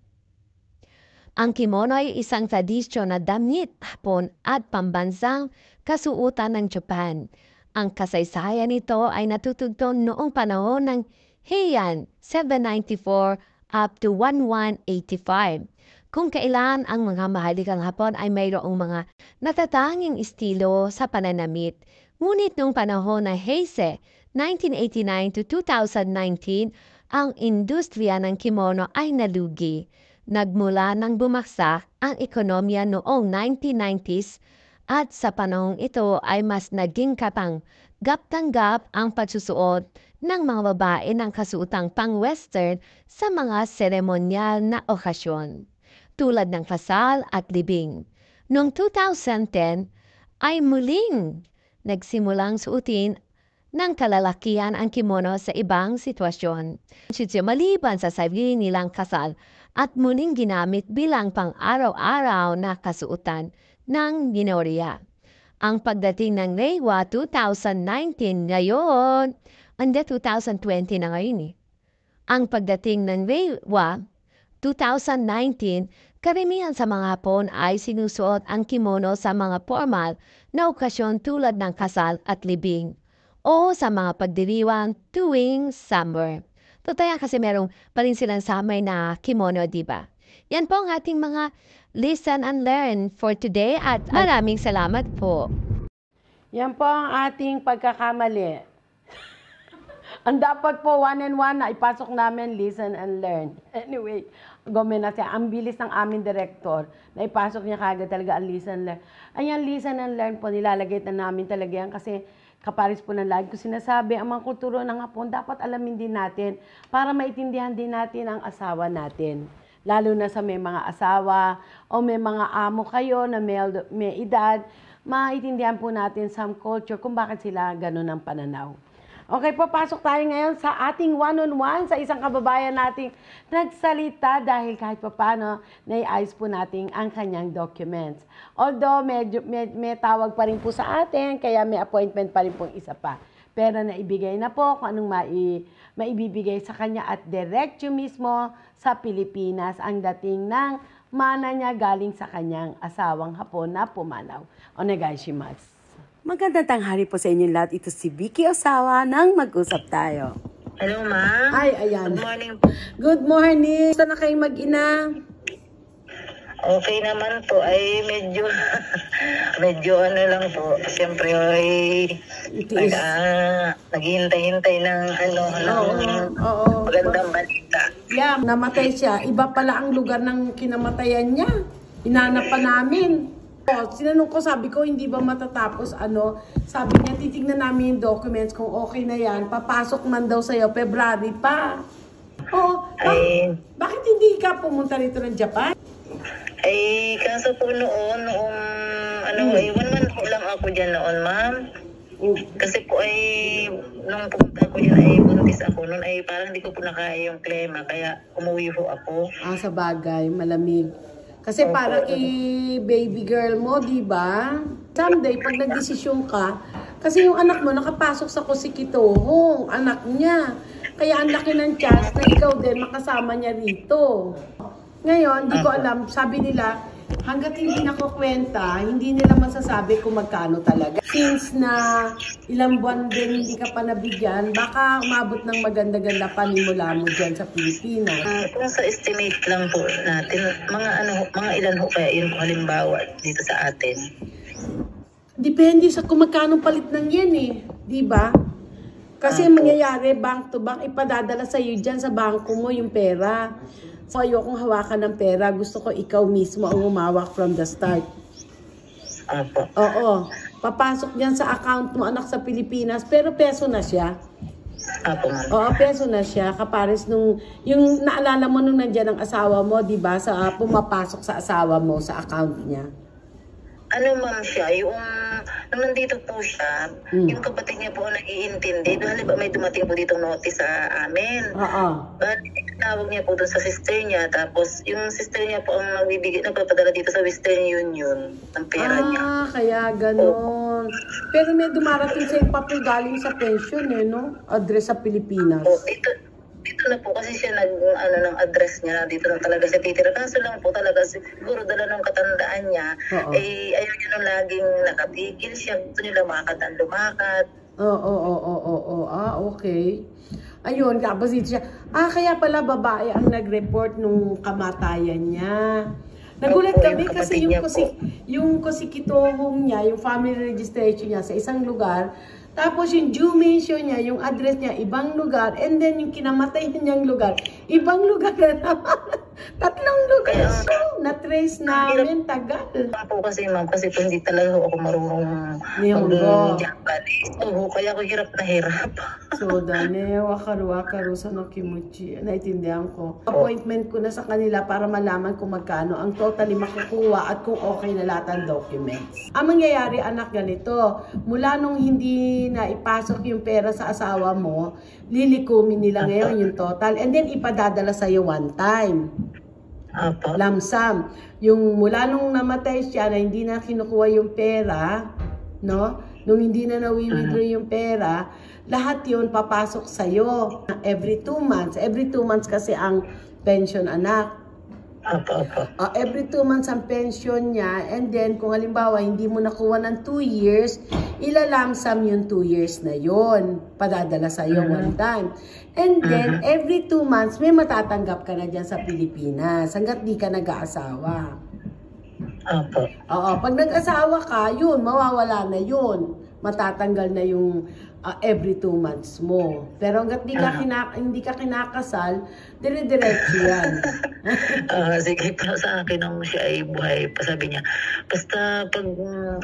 Ang kimono ay isang tradisyon na damit, hapon at pambansang kasuotan ng Japan. Ang kasaysayan nito ay natutugtong noong panahon ng Heian 794 up to 1185. Kung kailan ang mga mahalikang Hapon ay mayroong mga natatanging estilo sa pananamit. Ngunit noong panahon ng Heisei 1989 to 2019, ang industriya ng kimono ay nalugi. Nagmula nang bumaksak ang ekonomiya noong 1990s at sa panahong ito ay mas naging katanggap-tanggap ang pagsusuot ng mga babae ng kasuotang pang-western sa mga seremonyal na okasyon, tulad ng kasal at libing. Noong 2010 ay muling nagsimulang suotin ng kalalakihan ang kimono sa ibang sitwasyon. Maliban sa sarili nilang kasal at muling ginamit bilang pang-araw-araw na kasuotan ng minorya. Ang pagdating ng Reiwa 2019 ngayon, 2020 na ngayon eh. Ang pagdating ng Reiwa 2019, karamihan sa mga Hapon ay sinusuot ang kimono sa mga formal na okasyon tulad ng kasal at libing o sa mga pagdiriwang tuwing summer. Totoo kasi meron pa rin silang samay na kimono, diba? Yan po ang ating mga listen and learn for today at maraming salamat po. Yan po ang ating pagkakamali. Ang dapat po, 1 and 1 na ipasok namin, listen and learn. Anyway, gawin na siya. Ang bilis ng aming director na ipasok niya kagad talaga ang listen and learn. Ayan, listen and learn po, nilalagay na namin talaga yan kasi kaparis po ng lagi ko sinasabi, ang mga kulturo ng Hapon, dapat alamin din natin para maintindihan din natin ang asawa natin. Lalo na sa may mga asawa o may mga amo kayo na may edad, maintindihan po natin some culture kung bakit sila ganun ang pananaw. Okay po, pasok tayo ngayon sa ating one-on-one sa isang kababayan nating nagsalita dahil kahit pa paano nai-ayos po natin ang kanyang documents. Although may tawag pa rin po sa atin, kaya may appointment pa rin po isa pa. Pero naibigay na po kung anong maibibigay sa kanya at diretso mismo sa Pilipinas ang dating ng mana niya galing sa kanyang asawang Hapon na pumanaw. Onegaishimasu. Magandang tanghali po sa inyong lahat. Ito si Vicky Osawa ng Mag-usap Tayo. Hello, ma'am. Ay, ayan. Good morning. Good morning. Saan na kayong mag-ina? Okay naman po. Ay, medyo ano lang po. Siyempre, ay naghihintay-hintay ng magandang balita. Yeah, namatay siya. Iba pala ang lugar ng kinamatayan niya. Hinanap pa namin. Sinanong ko, sabi ko, hindi ba matatapos sabi niya, titignan namin yung documents kung okay na yan, papasok man daw sa'yo, February pa. Bakit hindi ka pumunta rito ng Japan? Ay, kaso po noong 1 month lang ako dyan noon, ma'am. Kasi po nung pumunta ako dyan ay buntis ako, noon ay parang hindi ko po nakaya yung klima, kaya umuwi po ako. Sa bagay, malamig. Kasi para kay baby girl mo, di ba? Someday, pag nagdesisyon ka, kasi yung anak mo nakapasok sa Kusikitohong, anak niya. Kaya ang laki ng chance na ikaw din makasama niya rito. Ngayon, di ko alam, sabi nila, hanggat hindi nakukwenta, hindi nila masasabi kung magkano talaga. Since na ilang buwan din hindi ka pa nabigyan, baka umabot ng maganda-ganda panimula mo dyan sa Pilipinas. Kung sa estimate lang po natin, mga ilan ho kaya yun halimbawa dito sa atin? Depende sa kung magkano palit ng yan di ba? Kasi mangyayari, bank to bank, ipadadala sa iyo dyan sa bangko mo yung pera. So, ayokong hawakan ng pera. Gusto ko ikaw mismo ang umawak from the start. Oo. Papasok yan sa account mo, anak, sa Pilipinas. Pero peso na siya. Oo, peso na siya. Kapares yung naalala mo nung nandyan ang asawa mo, di ba? Pumapasok sa asawa mo sa account niya. Ma'am siya, nung nandito po siya, yung kapatid niya po ang nag-iintindi. Halimbawa may dumating po ditong notice sa amin. Tawag niya po doon sa sister niya, tapos yung sister niya po ang nagpapadala dito sa Western Union ng pera niya. Kaya gano'n. Ayun. Pero may dumarating sa yung papel galing sa pension no? Address sa Pilipinas. Dito na po kasi siya ng address niya, dito na talaga siya titira. Kaso lang po talaga, siguro dala ng katandaan niya, ayaw niya nung laging nakatigil siya. Gusto nila makakadaan lumakad. Okay. Ayun, tapos dito siya. Kaya pala babae ang nag-report nung kamatayan niya. Nagulat kami kasi yung kusikitohong niya, yung family registration niya sa isang lugar, tapos yung due mention niya, yung address niya, ibang lugar, and then yung kinamatay niyang lugar, ibang lugar na naman. Tatlong lugar na-trace namin, tagal. Po kasi ma'am, kasi po hindi talaga ako marunong mag-Japanese. Kaya ako hirap na hirap. So, dane, wakaru sa no kimuchi. Naintindihan ko. Appointment ko na sa kanila para malaman kung magkano ang totally makukuha at kung okay na lahat ang documents. Ang mangyayari, anak, ganito. Mula nung hindi na ipasok yung pera sa asawa mo, lilikumin nila ngayon yung total and then ipadadala sa'yo one time. Lump sum. Yung mula nung namatay siya na hindi na kinukuha yung pera, no? Nung hindi na nawi-withdraw yung pera, lahat yun papasok sa'yo every 2 months. Every 2 months kasi ang pension, anak. Every 2 months ang pension niya, and then kung halimbawa hindi mo nakuha ng 2 years, ilalamsam yung 2 years na yon, padadala sa iyo one time. And then every 2 months may matatanggap ka na dyan sa Pilipinas hanggat di ka nag-aasawa. Pag nag-asawa ka, yun, mawawala na yun. Matatanggal na yung every 2 months mo. Pero hanggat hindi ka kinakasal, dire-diretso yan. Sige po sa akin nung siya ay buhay, pasabi niya, basta pag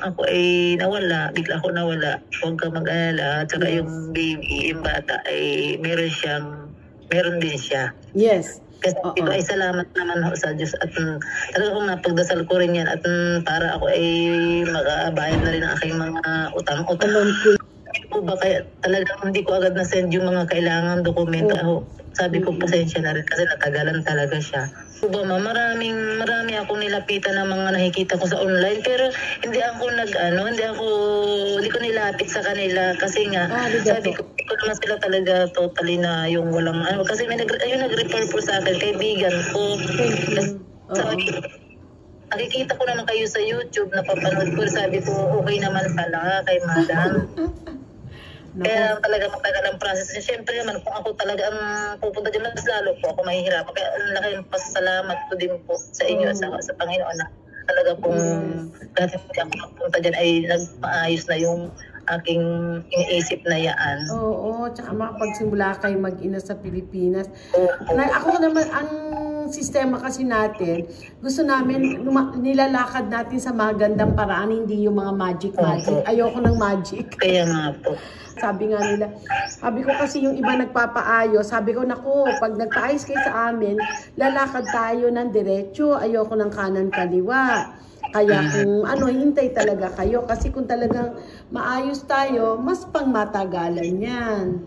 ako ay nawala, bigla ako nawala, huwag ka mag-alala, at saka yung baby, yung bata, ay meron din siya. Yes. Kasi ito ay salamat naman ho sa Diyos at talagang napagdasal ko rin yan at para ako ay makabayad na rin ang aking mga utang-utang. Po ba kaya talagang hindi ko agad na-send yung mga kailangan dokumento. Sabi ko pasensya na rin kasi natagalan talaga siya. Marami akong nilapitan ng mga nakikita ko sa online pero hindi ko nilapit sa kanila kasi nga sabi ko naman sila talaga totally na yung walang kasi may nag-refer po sa akin, kaibigan ko. Nakikita ko naman kayo sa YouTube, napapanood ko, sabi ko okay naman pala kay madam. Kaya talaga matagal ang process niya. Siyempre naman, kung ako talaga ang pupunta dyan, mas lalo po ako mahihirap. Kaya ang laki ng pasasalamat ko din po sa inyo, sa Panginoon na talaga pong dahil hindi ako magpunta dyan ay nagpaayos na yung aking iniisip na yaan. Oo, tsaka makapagsimula kayo mag-ina sa Pilipinas. Ako naman, ang sistema kasi natin, gusto namin, nilalakad natin sa magandang paraan, hindi yung mga magic. Ayoko ng magic. Kaya nga po. Sabi nga nila, sabi ko kasi yung iba nagpapaayos, sabi ko, naku, pag nagpaayos kayo sa amin, lalakad tayo ng diretso, ayoko ng kanan kaliwa. Kaya kung hintay talaga kayo, kasi kung talagang maayos tayo, mas pangmatagalan yan.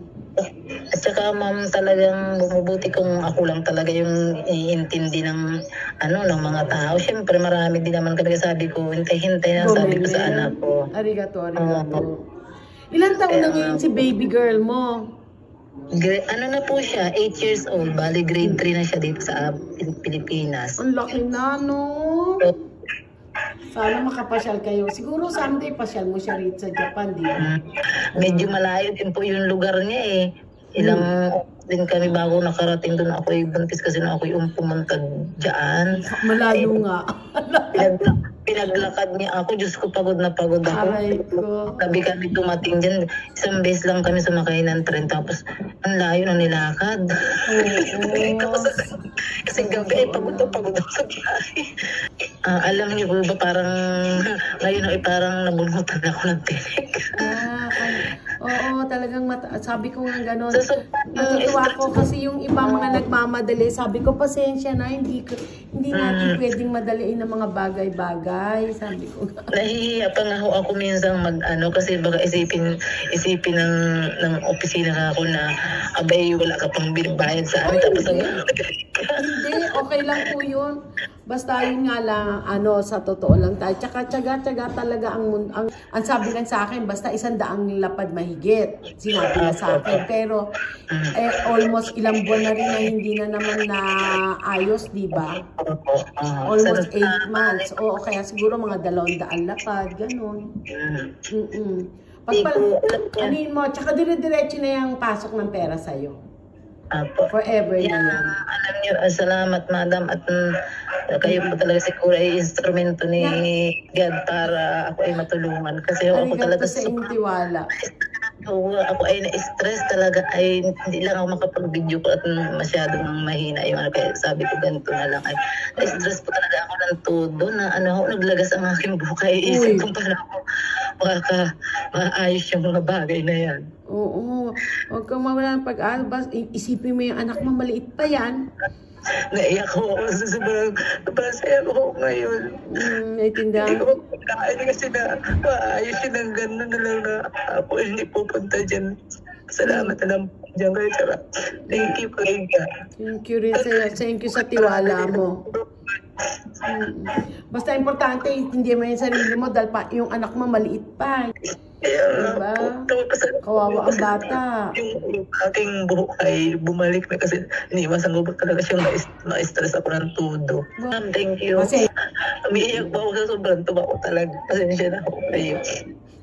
At saka ma'am, talagang bumubuti kung ako lang talaga yung iintindi ng ng mga tao. Siyempre marami din naman talaga sabi ko, hintay-hintay na sabi ko sa anak ko. Arigato. Ilan taon na ngayon si baby girl mo? Na po siya, 8 years old. Bali, grade 3 na siya dito sa Pilipinas. Ang laki na, no? Sana makapasyal kayo. Siguro someday pasyal mo siya rito sa Japan, di ba? Medyo malayo din po yung lugar niya eh. Ilang din kami bago nakarating doon. Ako ay buntis kasi na ako yung pumunta dyan. Malayo nga. Pinaglakad niya ako. Diyos ko, pagod na pagod ako. Sabi kami dumating dyan. Isang beses lang kami sumakay ng tren. Tapos, ang layo na nilakad. Kasi gabi ay pagod ako sa biyahe. Alam niyo ba parang ngayon ay parang nabunutan ako ng tinik. Oo, talagang sabi ko nga gano'n. Natutuwa ko kasi yung ibang mga nagmamadali. Sabi ko, pasensya na, hindi natin pwedeng madaliin ng mga bagay-bagay. Sabi ko. Nahihiya pa nga ako minsan kasi baka isipin ng opisina ako na abay, wala ka pang binibayad sa amin. Tapos hindi, okay lang po yun. Basta yun nga lang, sa totoo lang tayo. Tsaka tsaga-tsaga talaga ang sabi lang sa akin, basta 100 lapad mahigit. Sinabi na sa akin. Pero, almost ilang buwan na rin na hindi na naman na ayos, di ba? Almost 8 months. Oo, kaya siguro mga 200 lapad, ganun. Anin mo, tsaka dire-diretso na yung pasok ng pera sa'yo. Forever na yan. Alam niyo, salamat madam at kayo po talaga siguro ay instrumento ni God para ako ay matulungan. Kasi ako talaga sa inyong tiwala. Ako ay na-stress talaga, ay hindi lang ako makapag-video ko at masyadong mahina yung kaya sabi ko ganito na lang ay na-stress po talaga ako ng todo na naglagas ang aking buka, iisip kung paano ako maayos yung mga bagay na yan. Oo, huwag kang mawala ng pag-asa, isipin mo yung anak mo, maliit pa yan. Naiyak ko sa sobrang saya ko ngayon. Naitindihan. Hindi ko kakain kasi na maayos yun ng gano'n na lang na ako hindi pupunta dyan. Salamat na lang dyan kayo. Thank you, Kuya. Thank you rin sa'yo. Thank you sa tiwala mo. Basta importante, hindi mo yung sarili mo dahil yung anak mo maliit pa. Diba? Kawawa ang bata. Yung aking buhay bumalik na kasi iniwasan ko talaga siyang na-stress ako ng todo. Ma'am, thank you. Umiiyak ba ako sa sobrang tuba ko talaga. Pasensya na ako kayo.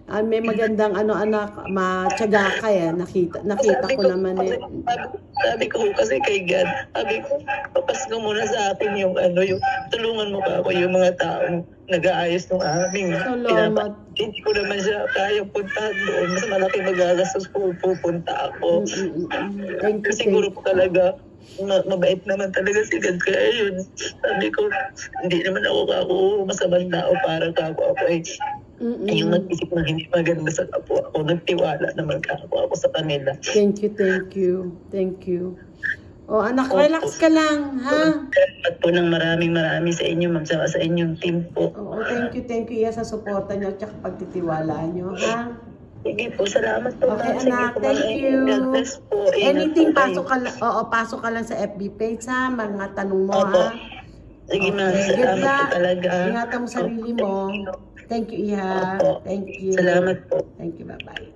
May magandang anak, matyaga ka eh. Nakita ko naman eh. Sabi ko kasi kay God, sabi ko, papas ka muna sa akin yung tulungan mo pa ako yung mga taong nag-aayos ng aming Salamat. Hindi ko naman siya kaya puntahan doon. Mas malaki magagastos kung pupunta ako. Siguro po talaga, mabait naman talaga si God. Kaya yun, sabi ko, hindi naman ako masamang tao para ako ay yung nag-isip na hindi maganda sa kapwa ako. Nagtiwala naman ako sa kanila. Thank you. O anak, relax ka lang, ha? At po ng maraming sa inyo, ma'am, sa inyong team po. Oo, thank you, sa suporta nyo at saka pagtitiwala nyo, ha? Sige po, salamat po. Okay, anak, thank you. Anything, pasok ka lang sa FB page, ha? Mga tanong mo, ha? Sige, ma'am, salamat po talaga. Ingatan mo sarili mo. Thank you, Iha. Thank you. Salamat po. Thank you, bye-bye.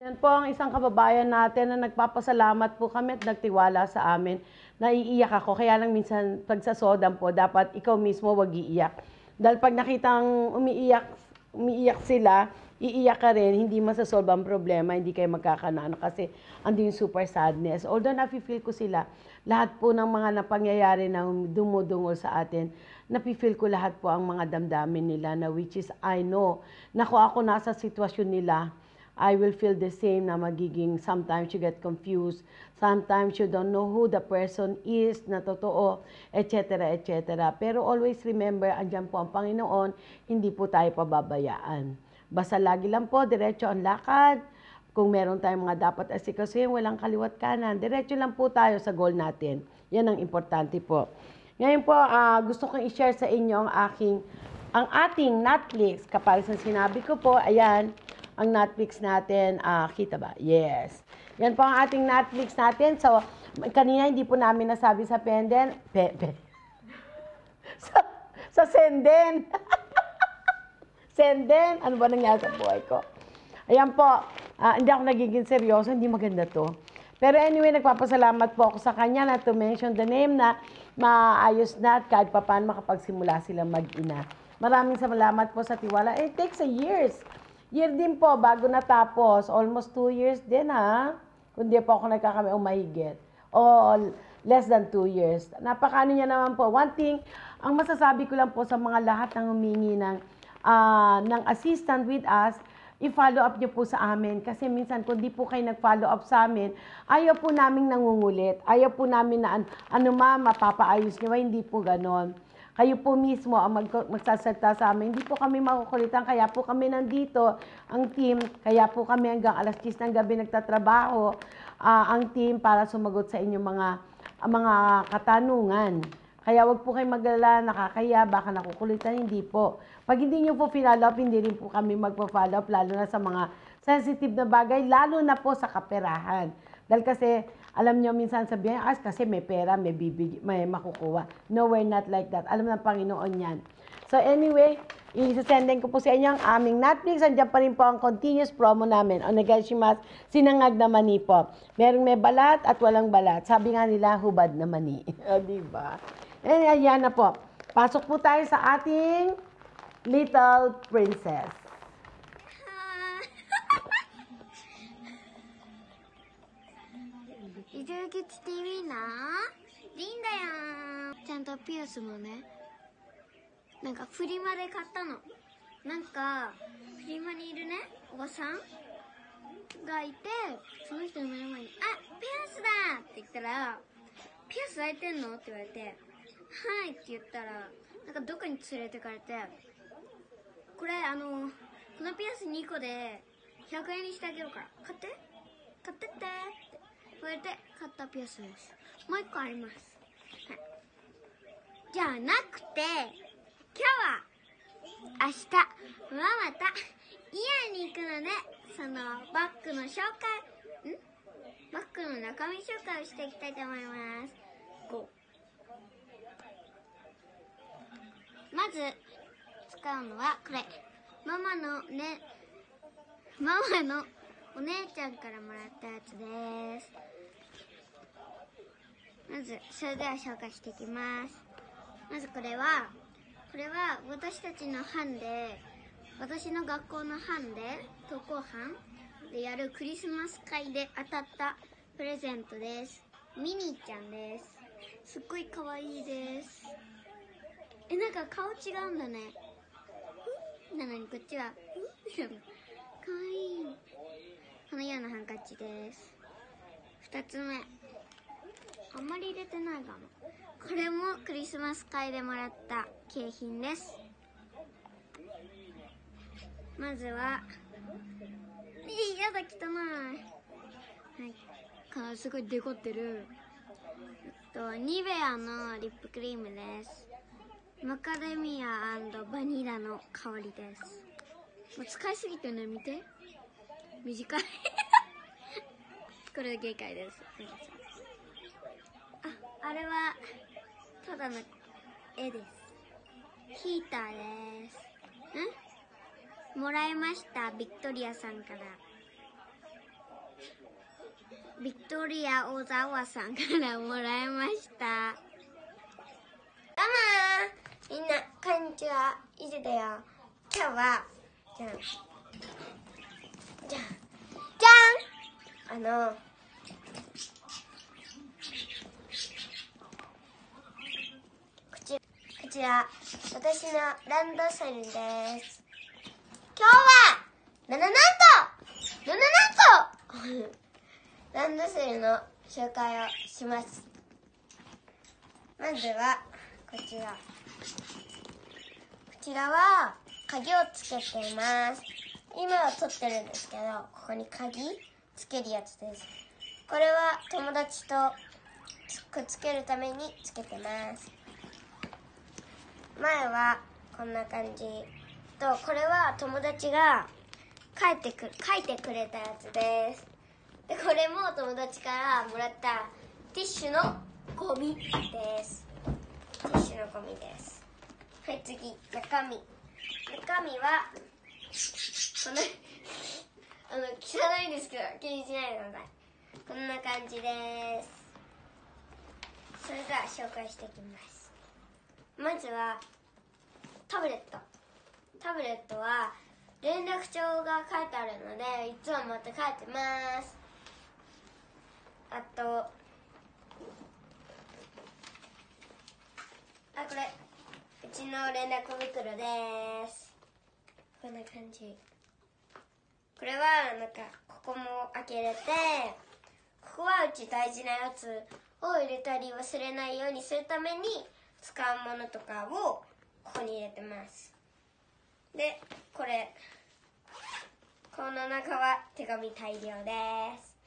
Yan po ang isang kababayan natin na nagpapasalamat po kami at nagtiwala sa amin. Naiiyak ako, kaya lang minsan pag sa sodan po, dapat ikaw mismo wag iiyak. Dahil pag nakitang umiiyak sila, iiyak ka rin, hindi masasolve ang problema, hindi kayo magkakanano kasi andun yung super sadness. Although nafe-feel ko sila, lahat po ng mga napangyayari na dumudungol sa atin, nafe-feel ko lahat po ang mga damdamin nila na which is I know na kung ako nasa sitwasyon nila, I will feel the same na magiging sometimes you get confused, sometimes you don't know who the person is na totoo, etc. etc. Pero always remember, andyan po ang Panginoon, hindi po tayo pababayaan. Basta lagi lang po, diretso ang lakad. Kung meron tayong mga dapat asikasuhin, walang kaliwat kanan, diretso lang po tayo sa goal natin. Yan ang importante po. Ngayon po, gusto kong i-share sa inyo ang ating Netflix. Kapag sinabi ko po, ayan, ang Netflix natin, kita ba? Yes. Yan po ang ating Netflix natin. So, kanina hindi po namin nasabi sa Senden. sa Senden. Senden. Ano ba nangyari sa buhay ko? Ayan po. Hindi ako nagiging seryoso. Hindi maganda to. Pero anyway, nagpapasalamat po ako sa kanya na to mention the name na maayos na at kahit pa paano makapagsimula sila mag-ina. Maraming salamat po sa tiwala. It takes years. Year din po bago natapos. Almost 2 years din, ha? Kundi po ako nagkakami mahigit. O less than 2 years. Napakano niya naman po. One thing, ang masasabi ko lang po sa mga lahat ng humingi ng assistant with us, i-follow up niyo po sa amin. Kasi minsan, kung di po kayo nag-follow up sa amin, ayaw po namin nangungulit. Ayaw po namin na, mapapaayos niyo. Hindi po ganon. Kayo po mismo ang magsasalta sa amin. Hindi po kami makukulitan. Kaya po kami nandito, ang team. Kaya po kami hanggang alas 10 ng gabi nagtatrabaho, ang team para sumagot sa inyong mga katanungan. Kaya wag po kayo magalala, nakakaya, baka nakukulitan, hindi po. Pag hindi nyo po follow up, hindi rin po kami magpa-follow up, lalo na sa mga sensitive na bagay, lalo na po sa kaperahan. Dahil kasi, alam nyo, minsan sabihin, kasi may pera, may makukuha. No, we're not like that. Alam ng Panginoon yan. So anyway, isasendin ko po sa inyo ang aming Netflix. Andiyan pa rin po ang continuous promo namin. Onegaishimasu, sinangag na mani po. Merong may balat at walang balat. Sabi nga nila, hubad na mani. Diba? Ayan na po. Pasok po tayo sa ating Little Princess. Little TV な。いいんだよ。ちゃんとピアスもね。なんかフリマで買ったの。なんかフリマにいるねおばさんがいて、その人の目の前に「あ、ピアスだ!」って言ったら「ピアス開いてんの?」って言われて「はい」って言ったら、なんかどこに連れてかれて「これこのピアス2個で100円にしてあげるから買って買ってって」って言われて買ったピアスです。もう1個あります。はい、じゃなくて今日は明日またイヤに行くので、そのバッグの紹介バッグの中身紹介をしていきたいと思います。まず使うのはこれ、ママのお姉ちゃんからもらったやつです。まずそれでは紹介していきます。まずこれは私たちの班で、私の学校の班で、登校班でやるクリスマス会で当たったプレゼントです。ミニーちゃんです。すっごい可愛いです。なんか顔違うんだね。なのにこっちはかわいい。このようなハンカチです。2つ目、あんまり入れてないかも。これもクリスマス会でもらった景品です。まずはやだ汚い。はい、すごいデコってるニベアのリップクリームです。マカデミア&バニラの香りです。もう使いすぎてね、見て短いこれで正解です。あれはただの絵です。ヒーターです。もらいました。ビクトリアさんから。ビクトリア小沢さんからもらいました。どうもみんなこんにちは、イズだよ。今日はじゃんこちら私のランドセルです。今日は7個ランドセルの紹介をします。まずはこちらは鍵をつけています。今は取ってるんですけど、ここに鍵つけるやつです。これは友達とくっつけるためにつけてます。前はこんな感じと、これは友達が書いてくれたやつです。でこれも友達からもらったティッシュのゴミです。はい、次、中身はこの汚いんですけど気にしないでください。こんな感じです。それでは紹介していきます。まずはタブレットは連絡帳が書いてあるので、いつもまた書いてます。あとこれうちの連絡袋です。こんな感じ。これはなんかここも開けれて、ここはうち大事なやつを入れたり忘れないようにするために使うものとかをここに入れてます。でこの中は手紙大量です。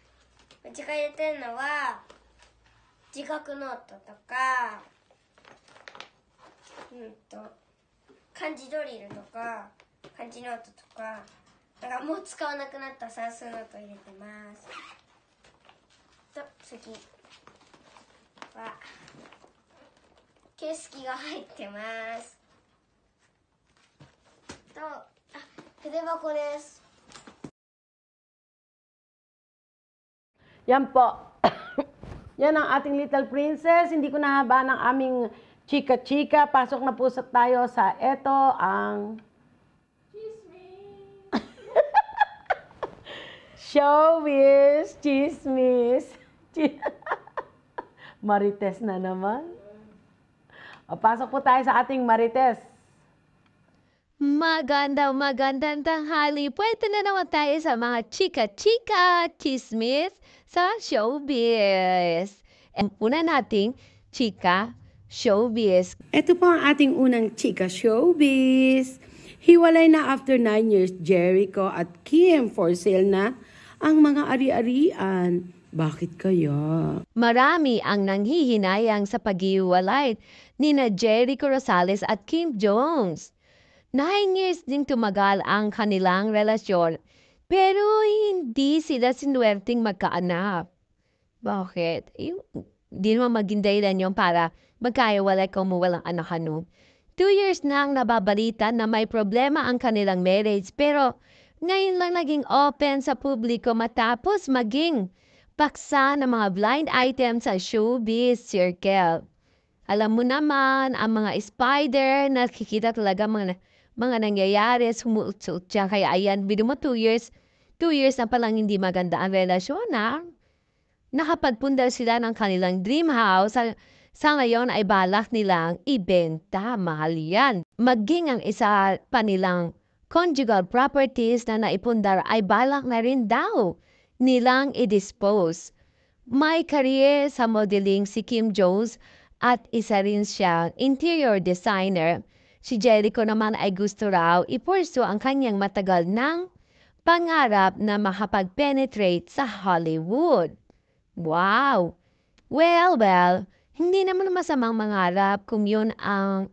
うちが入れてるのは自覚ノートとか漢字ドリルとか漢字ノートとか、なんかもう使わなくなった算数ノート入れてます。と次は景色が入ってます。と筆箱です。Yan po. Yan ang ating Little Princess. Hindi ko nahaba ng aming chika-chika. Pasok na po tayo sa eto ang Showbiz, Chismis. Marites na naman. O, pasok po tayo sa ating Marites. Magandang tanghali. Pwede na naman tayo sa mga chika-chika, chismis sa showbiz. And una nating chika, showbiz. Ito po ang ating unang chika showbiz. Hiwalay na after 9 years, Jericho at Kim for sale na ang mga ari-arian. Bakit kaya? Marami ang nanghihinayang sa paghiwalay ni na Jericho Rosales at Kim Jones. 9 years ding tumagal ang kanilang relasyon, pero hindi sila sinuwerteng magkaanak. Bakit? Hindi naman maging dahilan yun para magkaiwalay kung walang anak ano. 2 years na ang nababalita na may problema ang kanilang marriage, pero ngayon lang naging open sa publiko matapos maging paksa ng mga blind items sa showbiz circle. Alam mo naman, ang mga spider, nakikita talaga mga nangyayari, sumuot-suot siya. Kaya ayan, bido mo 2 years na palang hindi maganda ang relasyon na. Nakapagpundar sila ng kanilang dream house. Sa ngayon ay balak nilang ibenta. Mahal yan. Maging ang isa pa nilang conjugal properties na naipundar ay balak na rin daw nilang i-dispose. May career sa modeling si Kim Jones at isa rin siyang interior designer. Si Jericho naman ay gusto raw ipurso ang kanyang matagal ng pangarap na makapag-penetrate sa Hollywood. Wow! Well, hindi naman masamang mangarap kung yun ang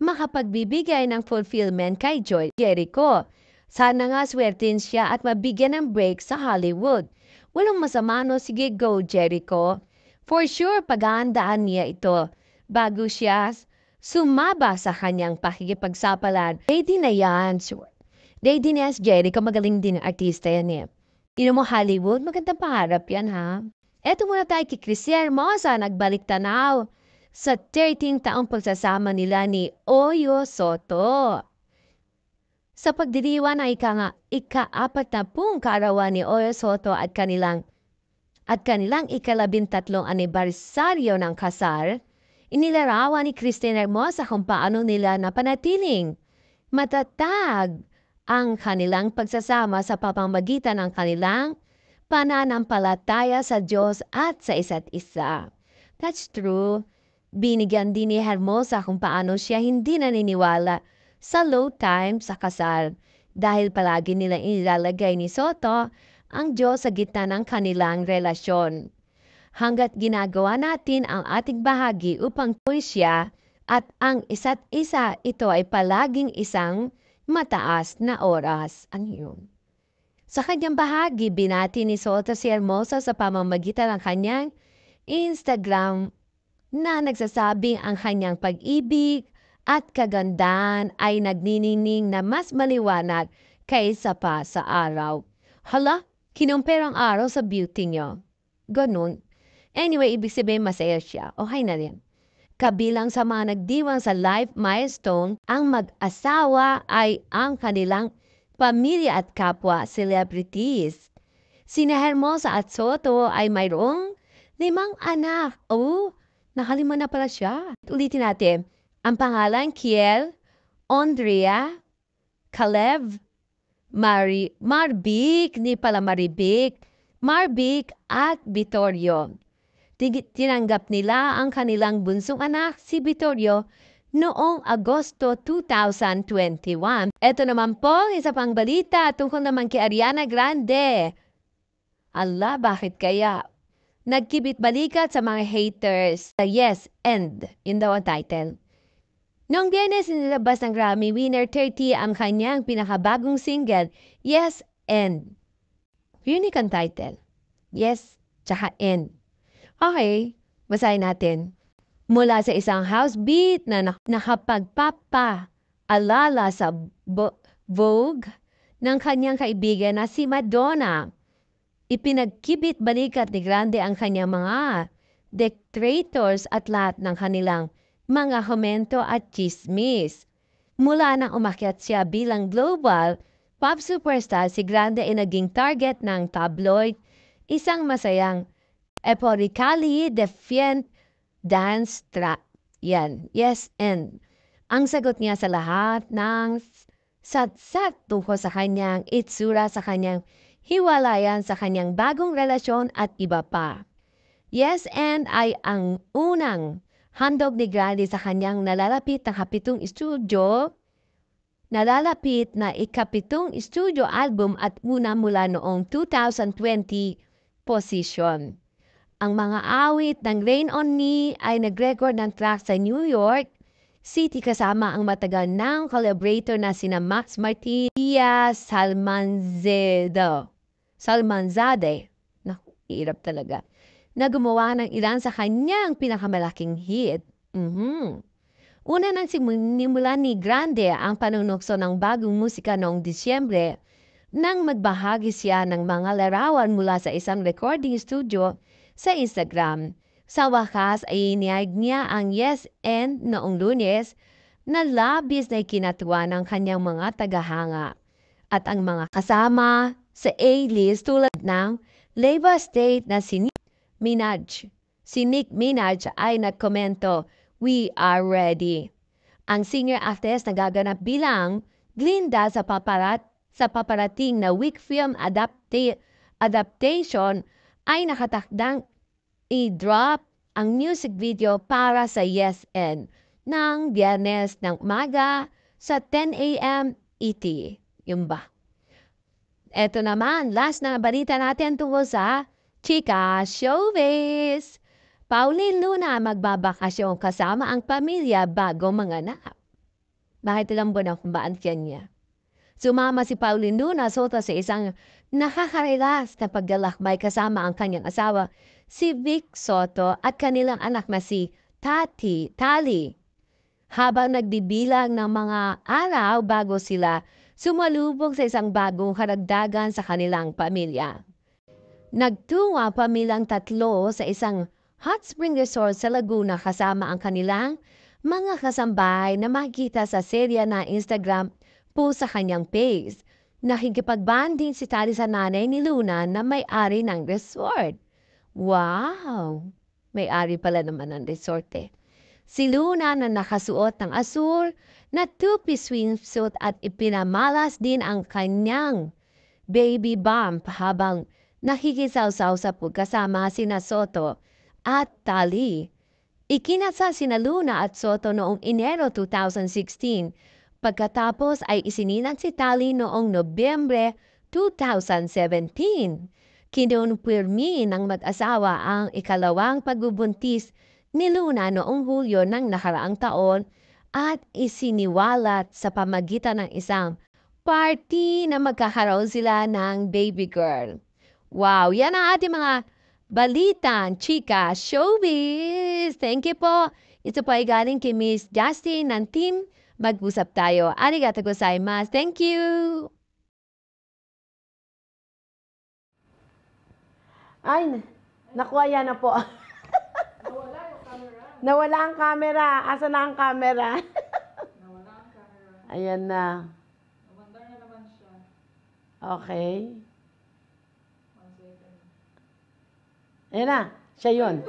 makapagbibigay ng fulfillment kay Jericho. Sana nga swertin siya at mabigyan ng break sa Hollywood. Walang masama no, sige go Jericho. For sure, paghahandaan niya ito bago siya sumaba sa kanyang pakikipagsapalan. Ready na yan. Sure. Ready na si Jericho, magaling din artista yan eh. Mo Hollywood, magandang pangarap yan ha. Eto muna tayo kay Chris Hermosa, nagbalik tanaw sa 13 taong pagsasama nila ni Oyo Soto. Sa pagdiriwan ng ika-40 kaarawan ni Oyo Soto at kanilang 13 anibersaryo ng kasal, inilarawan ni Christine Hermosa kung paano nila napanatiling matatag ang kanilang pagsasama sa pamamagitan ng kanilang pananampalataya sa Diyos at sa isa't isa. That's true. Binigyan din ni Hermosa kung paano siya hindi naniniwala sa low time sa kasal dahil palagi nila inilalagay ni Soto ang Diyos sa gitna ng kanilang relasyon. Hanggat ginagawa natin ang ating bahagi upang tuloy siya at ang isa't isa, ito ay palaging isang mataas na oras. Ano yun? Sa kanyang bahagi, binati ni Soto si Hermosa sa pamamagitan ng kanyang Instagram na nagsasabing ang kanyang pag-ibig at kagandahan ay nagniningning na mas maliwanag kaysa pa sa araw. Hala, kinumpera ang araw sa beauty niyo. Ganun. Anyway, ibig sabihin masaya siya. Okay na rin. Kabilang sa mga nagdiwang sa life milestone, ang mag-asawa ay ang kanilang pamilya at kapwa celebrities. Sina Hermosa at Soto ay mayroong 5 anak. Oh, nakalima na pala siya. Ulitin natin. Ang pangalan, Kiel, Andrea, Caleb, Marbik, ni pala Maribik, Marbik at Vittorio. Tinanggap nila ang kanilang bunsong anak, si Vittorio, noong Agosto 2021. Ito naman po, isa pang balita tungkol naman kay Ariana Grande. Allah, bakit kaya? Nagkibit-balikat sa mga haters. Yes, End. Yun daw ang title. Noong Biyernes, nilabas ng Grammy winner 30 ang kanyang pinakabagong single, Yes, End. Unique ang title. Yes, tsaka N. Okay, basahin natin. Mula sa isang house beat na nakapagpapa-alala sa Vogue ng kanyang kaibigan na si Madonna, ipinagkibit-balikat ni Grande ang kanyang mga detractors at lahat ng kanilang mga komento at chismis. Mula nang umakyat siya bilang global pop superstar, si Grande ay naging target ng tabloid, isang masayang eporically defiant dance track. Yan, yes, and ang sagot niya sa lahat ng satsat tungkol sa kanyang itsura, sa kanyang hiwalayan, sa kanyang bagong relasyon at iba pa. Yes, and ay ang unang handog ni Grande sa kanyang nalalapit na ikapitong studio album at una mula noong 2020 position. Ang mga awit ng Rain on Me ay nag-record ng track sa New York City kasama ang matagal ng collaborator na sina Max Martin, Salmanzade. Naku, hirap talaga. Na gumawa ng ilan sa kanyang pinakamalaking hit. Una nang sinimulan ni Grande ang panunukso ng bagong musika noong Disyembre nang magbahagi siya ng mga larawan mula sa isang recording studio sa Instagram. Sa wakas ay inihayag niya ang Yes and noong Lunes na labis na ikinatuwa ng kanyang mga tagahanga at ang mga kasama sa A-list tulad ng Leva State na si Nick Minaj ay nagkomento, "We are ready." Ang singer-actress na gaganap bilang Glinda sa paparating na week film adaptation ay nakatakdang i-drop ang music video para sa Yes and ng Biyernes ng umaga sa 10 a.m. ET. Yun ba? Eto naman, last na balita natin tungkol sa Chika Showbiz. Pauline Luna magbabakasyon kasama ang pamilya bago manganak. Bakit ilang buwan ang kumbaan niya? Sumama si Pauline Luna Soto sa isang nakaka-relax na paglalakbay kasama ang kanyang asawa, si Vic Soto, at kanilang anak na si Tali. Habang nagbibilang ng mga araw bago sila sumalubog sa isang bagong karagdagan sa kanilang pamilya. Nagtungo ang pamilyang tatlo sa isang hot spring resort sa Laguna kasama ang kanilang mga kasambahay na makikita sa serya na Instagram po sa kanyang page. Nakikipagbanding si Tali sa nanay ni Luna na may-ari ng resort. Wow! May-ari pala naman ng resort eh. Si Luna na nakasuot ng asur na two-piece swimsuit at ipinamalas din ang kanyang baby bump habang nakikisaw-saw sa pagkasama sina Soto at Tali. Ikinasal sina Luna at Soto noong Enero 2016. Pagkatapos ay isinilang si Tali noong Nobyembre 2017. Kinumpirmi ng mag-asawa ang ikalawang pagbubuntis ni Luna noong Hulyo ng nakaraang taon at isiniwalat sa pamagitan ng isang party na magkakaroon sila ng baby girl. Wow, yan ang ating mga balitan, Chika Showbiz. Thank you po. Ito po ay galing kay Miss Justin ng team Mag-usap Tayo. Arigatou gozaimasu. Thank you. Ay, nakuha yan na po. Nawala ang camera. Asa na ang camera? Ayan na. Okay. Ayan na. Siya yun.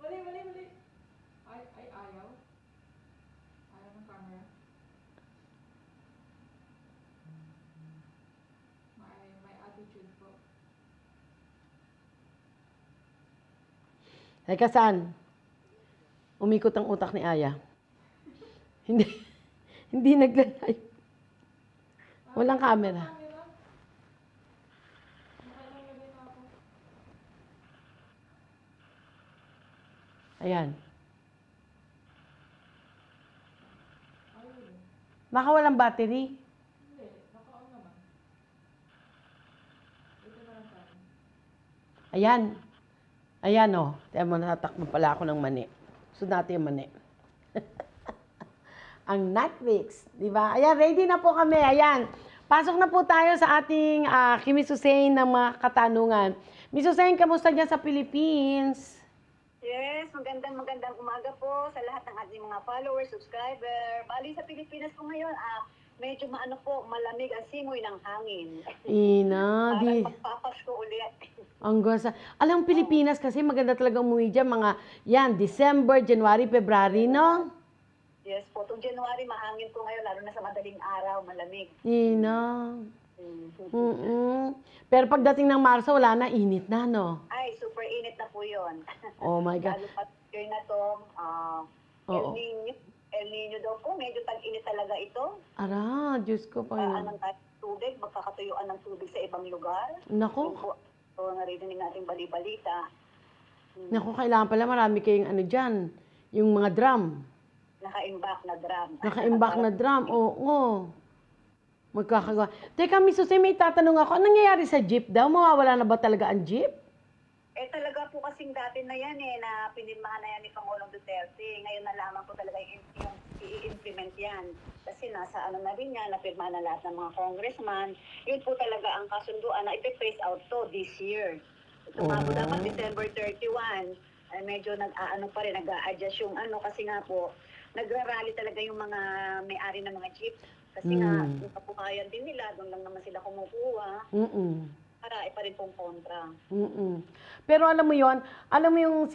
Mali. Ay, ayaw. Ayaw ng camera. May attitude po. Teka, saan? Umikot ang utak ni Aya. Hindi naglalay. Walang camera. Ayan. Baka walang battery. Ayan. Ayan, oh. Tiyan mo, natatakbo pala ako ng mani. Gusto natin yung mani. Ang Netflix, di ba? Ayan, ready na po kami. Ayan. Pasok na po tayo sa ating Miss Hussein ng mga katanungan. Miss Hussein, kamusta dyan sa Philippines? Yes, magandang umaga po sa lahat ng ating mga followers, subscriber. Bali sa Pilipinas po ngayon, medyo malamig ang simoy ng hangin. Ina, di. Parang magpapasko ulit. Ang gasa. Alam, Pilipinas kasi maganda talaga umuwi dyan. December, January, February, no? Yes po, itong January mahangin po ngayon, lalo na sa madaling araw, malamig. Ina. Pero pagdating ng Marso, wala na, init na, no? Ay, super init na po yun. Oh my God. Lalo pa yun na to, El Nino daw po, medyo tag-init talaga ito. Ara, Diyos ko pa yun. Anong tubig, magkakatuyuan ng tubig sa ibang lugar. Nako. So, narinig natin bali-balita. Naku, kailangan pala marami kayong dyan, yung mga drum. Naka-imbak na drum. Naka-imbak na drum, oo. Magkakagawa. Teka, Miss Jose, may tatanong ako. Anong nangyayari sa jeep daw? Mawawala na ba talaga ang jeep? Talaga po kasing dati na yan na pinirmahan na yan ni Pangulong Duterte. Ngayon na lamang po talaga yung i-implement yan. Kasi nasa na rin yan, napirma na lahat ng mga congressman. Yun po talaga ang kasunduan na ipe-phase out to this year. Tumabo dapat December 31. Medyo nag-a-adjust yung kasi nga po, nagra-rally talaga yung mga may-ari ng mga jeep. Kasi nga, yung kapukayan din nila, doon lang naman sila kumukuha. Para pa rin pong kontra. Pero alam mo yung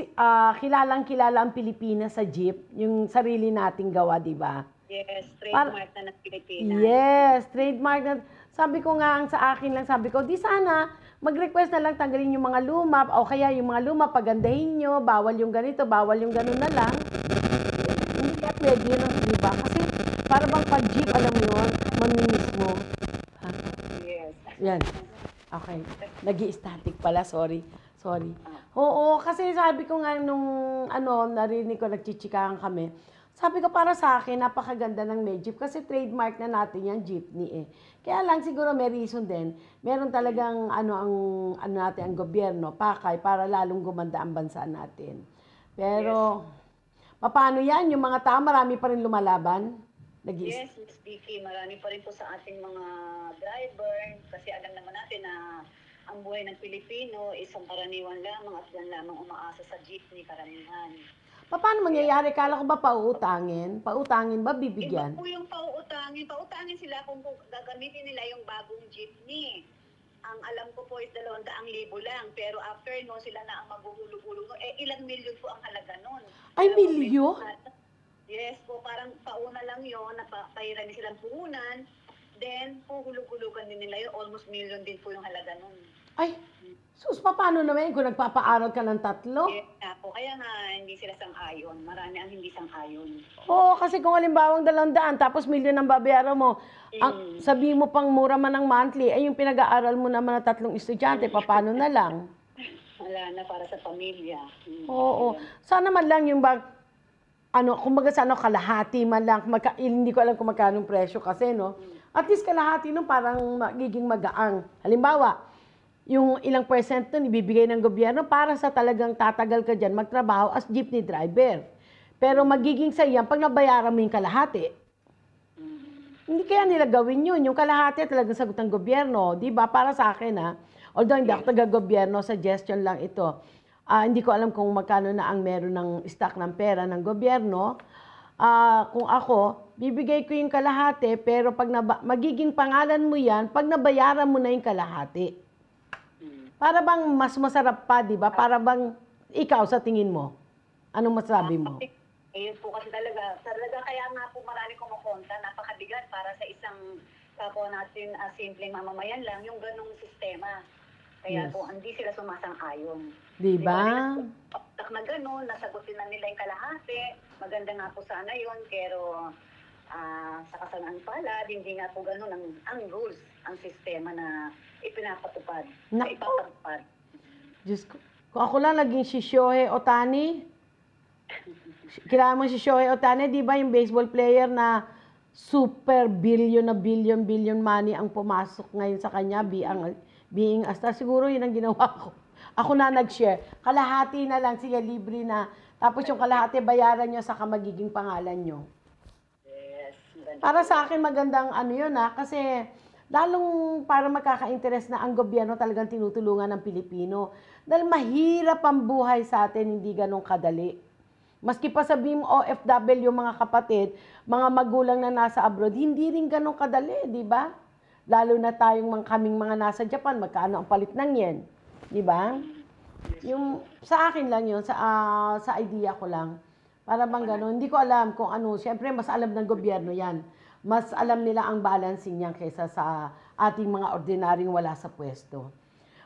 kilalang-kilala ang Pilipinas sa jeep, yung sarili nating gawa, di ba? Yes, trademark na ng Pilipinas. Yes, trademark na. Sabi ko nga, sa akin lang, sabi ko, di sana, mag-request na lang tanggalin yung mga luma, o kaya yung mga luma, pagandahin nyo, bawal yung ganito, bawal yung ganun na lang. Hindi kaya pwede yun, di ba? Kasi, para bang pag-jeep, alam mo yun, maminis mo. Yes. Yan. Okay. Nag-i-static pala, sorry. Oo, kasi sabi ko nga nung, narinig ko, nagchichikahan kami, sabi ko para sa akin, napakaganda ng may jeep kasi trademark na natin yung jeepney eh. Kaya lang siguro may reason din. Meron talagang natin ang gobyerno, pakay, para lalong gumanda ang bansa natin. Pero, paano yan? Yung mga tao, marami pa rin lumalaban? Yes, Ms. Vicky, marami pa rin po sa ating mga driver kasi alam naman natin na ang buhay ng Pilipino isang karaniwan lamang at yan lamang umaasa sa jeepney karamihan. Paano mangyayari? Kala ko ba pauutangin? Pautangin ba? Bibigyan? Iba po yung pauutangin. Pautangin sila kung gagamitin nila yung bagong jeepney. Ang alam ko po is 200,000 lang. Pero after no, sila na ang maghuhulog-hulog. Ilang milyon po ang halaga nun. Ay, milyon? Yes po, parang pauna lang yun. Napahiran din silang puhunan. Then, puhulog-hulugan din nila yun. Almost million din po yung halaga nun. Ay, sus, paano naman kung nagpapaaral ka ng 3? Po, kaya nga, hindi sila sang-ayon. Marami ang hindi sang-ayon. Oo, kasi kung halimbawang 200, tapos milyon ang babayaran mo, ang sabihin mo pang mura man ng monthly, ay yung pinag-aaral mo naman na 3 estudyante, paano na lang? Wala na para sa pamilya. Oo, sana man lang yung kumbaga kalahati man lang, hindi ko alam kung magkano presyo kasi, no? At least kalahati nung parang magiging magaang. Halimbawa, yung ilang percent nun ibibigay ng gobyerno para sa talagang tatagal ka dyan magtrabaho as jeepney driver. Pero magiging sayang pag nabayaran mo yung kalahati. Hindi kaya nila gawin yun. Yung kalahati talagang sagot ng gobyerno. Di ba? Para sa akin, although hindi ako taga-gobyerno, suggestion lang ito. Hindi ko alam kung magkano na ang meron ng stock ng pera ng gobyerno. Kung ako, bibigay ko yung kalahati, pero pag magiging pangalan mo yan, pag nabayaran mo na yung kalahati. Para bang mas masarap pa, di ba? Para bang ikaw sa tingin mo? Anong masabi mo? Yun po kasi talaga kaya nga po marami kumukonta, napakabigat para sa isang kapwa natin simpleng mamamayan lang, yung ganong sistema. Kaya po, hindi sila sumasang-ayon. Di ba? Na gano'n, nasagutin na nila yung kalahati. Maganda nga po sana yun, pero sa kasanaan pala, hindi nga po gano'n ang rules, ang sistema na ipinapatupad. Ipapatupad. Diyos ko. Kung ako lang naging si Shohei Ohtani, kilala mo si Shohei Ohtani, di ba yung baseball player na super billion money ang pumasok ngayon sa kanya, being a star. Siguro yun ang ginawa ko. Ako na nag-share. Kalahati na lang, sige, libre na. Tapos yung kalahati, bayaran nyo sa magiging pangalan nyo. Para sa akin, magandang ano yun kasi lalong para magkaka-interest na ang gobyerno talagang tinutulungan ng Pilipino. Dahil mahirap ang buhay sa atin, hindi ganun kadali. Maski pa sabihin mo OFW yung mga kapatid, mga magulang na nasa abroad, hindi rin ganun kadali, di ba? Lalo na tayong kaming mga nasa Japan, magkano ang palit ng yen, di ba? Yung sa akin lang yun, sa idea ko lang. Para bang gano'n, hindi ko alam kung ano. Siyempre, mas alam ng gobyerno yan. Mas alam nila ang balancing niyan kaysa sa ating mga ordinaryong wala sa pwesto.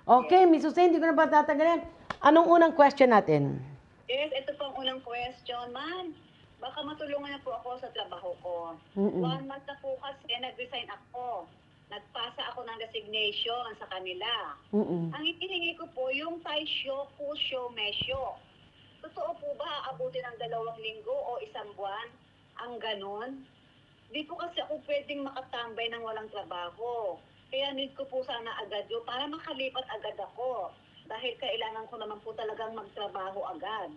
Okay, Miss Hussein, hindi ko na ba tatagalin. Anong unang question natin? Yes, ito po ang unang question, ma'am. Baka matulungan na po ako sa trabaho ko. 1 month na po kasi nag-resign ako. Nagpasa ako ng resignation sa kanila. Ang hinihingi ko po yung taisyo, pusyo, mesyo. Totoo po ba aabutin ng 2 linggo o 1 buwan? Ang ganon? Di po kasi ako pwedeng makatambay ng walang trabaho. Kaya need ko po sana agad yun para makalipat agad ako. Dahil kailangan ko naman po talagang magtrabaho agad.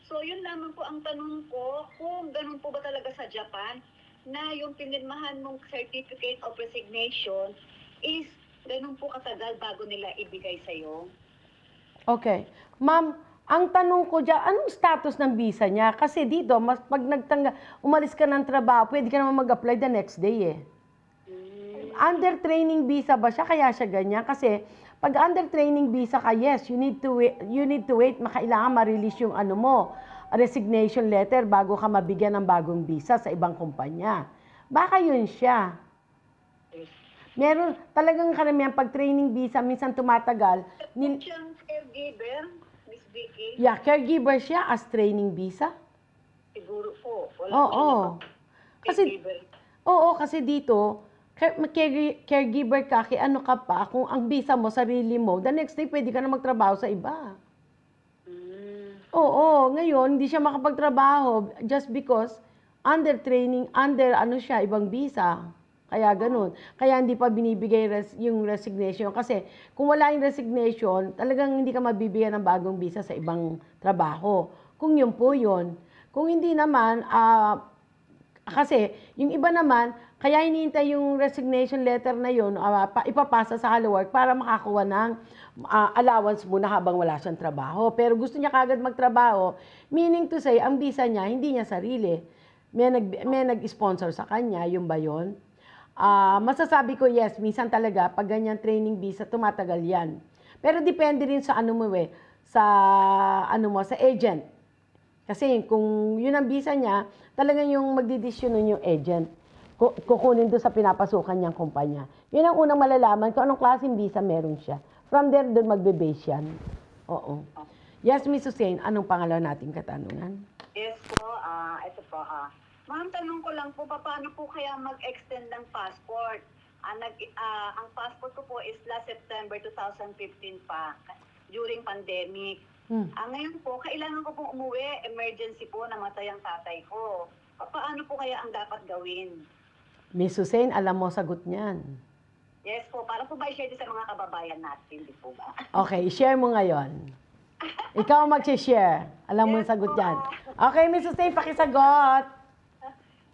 So yun lamang po ang tanong ko, kung ganun po ba talaga sa Japan, na yung pinirmahan mong certificate of resignation is ganun po katagal bago nila ibigay sa'yo? Okay. Ma'am, ang tanong ko dyan, anong status ng visa niya? Kasi dito, pag umalis ka ng trabaho, pwede ka naman mag-apply the next day Under training visa ba siya? Kaya siya ganyan? Kasi pag under training visa ka, yes, you need to wait. Makailangan ma-release yung resignation letter bago ka mabigyan ng bagong visa sa ibang kumpanya. Baka yun siya. Meron talagang karamihan pag training visa, minsan tumatagal. Siyang caregiver, Miss Vicky? Yeah, caregiver siya as training visa. Siguro po. Kasi dito, caregiver ka, ano ka pa, kung ang visa mo, sarili mo, the next day pwede ka na magtrabaho sa iba. Ngayon, hindi siya makapagtrabaho just because under training, ibang visa. Kaya ganun. Kaya hindi pa binibigay yung resignation. Kasi kung wala yung resignation, talagang hindi ka mabibigyan ng bagong visa sa ibang trabaho. Kung yun po yun. Kung hindi naman, kasi yung iba naman, kaya hinihintay yung resignation letter na yun, ipapasa sa Hello Work para makakuha ng allowance muna habang wala siyang trabaho. Pero gusto niya kagad magtrabaho, meaning to say, ang visa niya, hindi niya sarili. May nag-sponsor sa kanya, yung ba yun? Masasabi ko, yes, minsan talaga, pag ganyan training visa, tumatagal yan. Pero depende rin sa sa agent. Kasi kung yun ang visa niya, talagang yung magdidesisyon nun yung agent. Kukunin doon sa pinapasukan niyang kumpanya. Yun ang unang malalaman kung anong klaseng visa meron siya. From there, doon magbe-base yan. Oo. Yes, Miss Hussein, anong pangalawa nating katanungan? Yes po, ito po Ma'am, tanong ko lang po, paano po kaya mag-extend ng passport? Ang passport ko po is last September 2015 pa, during pandemic. Ngayon po, kailangan ko pong umuwi, emergency po, namatay ang tatay ko. Paano po kaya ang dapat gawin? Miss Hussein, alam mo sagot niyan. Yes po, para po ba i-share din sa mga kababayan natin, di po ba? Okay, i-share mo ngayon. Ikaw mag-share. Alam mo yung sagot yan. Okay, Miss Hussein, pakisagot.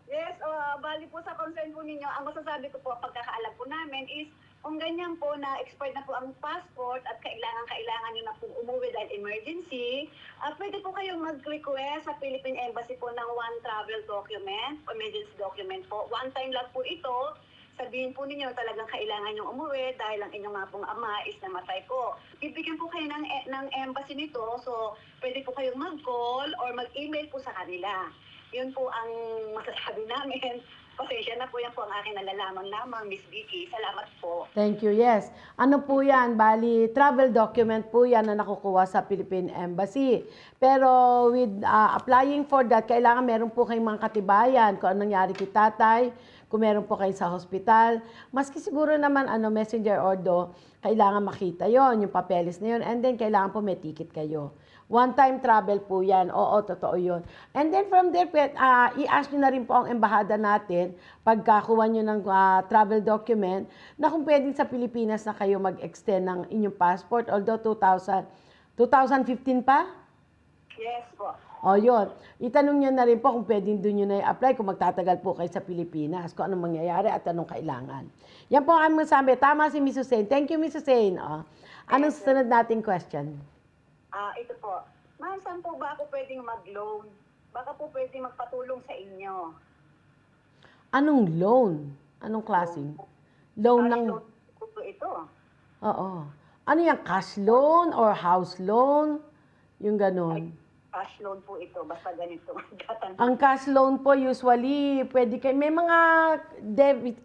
Yes, bali po sa concern po ninyo, ang masasabi ko po, pagkakaalam po namin is, kung ganyan po na expired na po ang passport at kailangan nyo na po umuwi dahil emergency, pwede po kayong mag-request sa Philippine Embassy po ng one travel document, emergency document po. One time lang po ito. Sabihin po ninyo talagang kailangan nyo umuwi dahil ang inyong mga pong ama is namatay po. Bibigyan po kayo ng embassy nito, so pwede po kayong mag-call or mag-email po sa kanila. Yun po ang masasabi namin. Pasensya na po, yan po ang aking nalalaman lamang, Miss Vicky. Salamat po. Thank you, yes. Ano po yan? Bali, travel document po yan na nakukuha sa Philippine Embassy. Pero with applying for that, kailangan meron po kayong mga katibayan kung anong nangyari kay tatay, kung meron po kayo sa hospital. Maski siguro naman, messenger order, kailangan makita yon yung papeles na yon. And then, kailangan po may ticket kayo. One-time travel po yan. Oo, totoo yun. And then from there, i-ask nyo na rin po ang embahada natin pagkakuha nyo ng travel document na kung pwedeng sa Pilipinas na kayo mag-extend ng inyong passport. Although 2,000 2015 pa? Yes po. O, yun. Itanong nyo na rin po kung pwedeng doon nyo na i-apply kung magtatagal po kayo sa Pilipinas, kung anong mangyayari at anong kailangan. Yan po ang aming sabi. Tama si Miss Hussein. Thank you, Miss Hussein. O, anong sunod nating question? Ito po. Ma'am, saan po ba ako pwedeng mag-loan? Baka po pwedeng magpatulong sa inyo. Anong loan? Anong klaseng? Loan ng... Loan po ito. Oo. Ano yan? Cash loan or house loan? Yung ganon. Cash loan po ito, basta ganito. Ang cash loan po usually pwede kayo may mga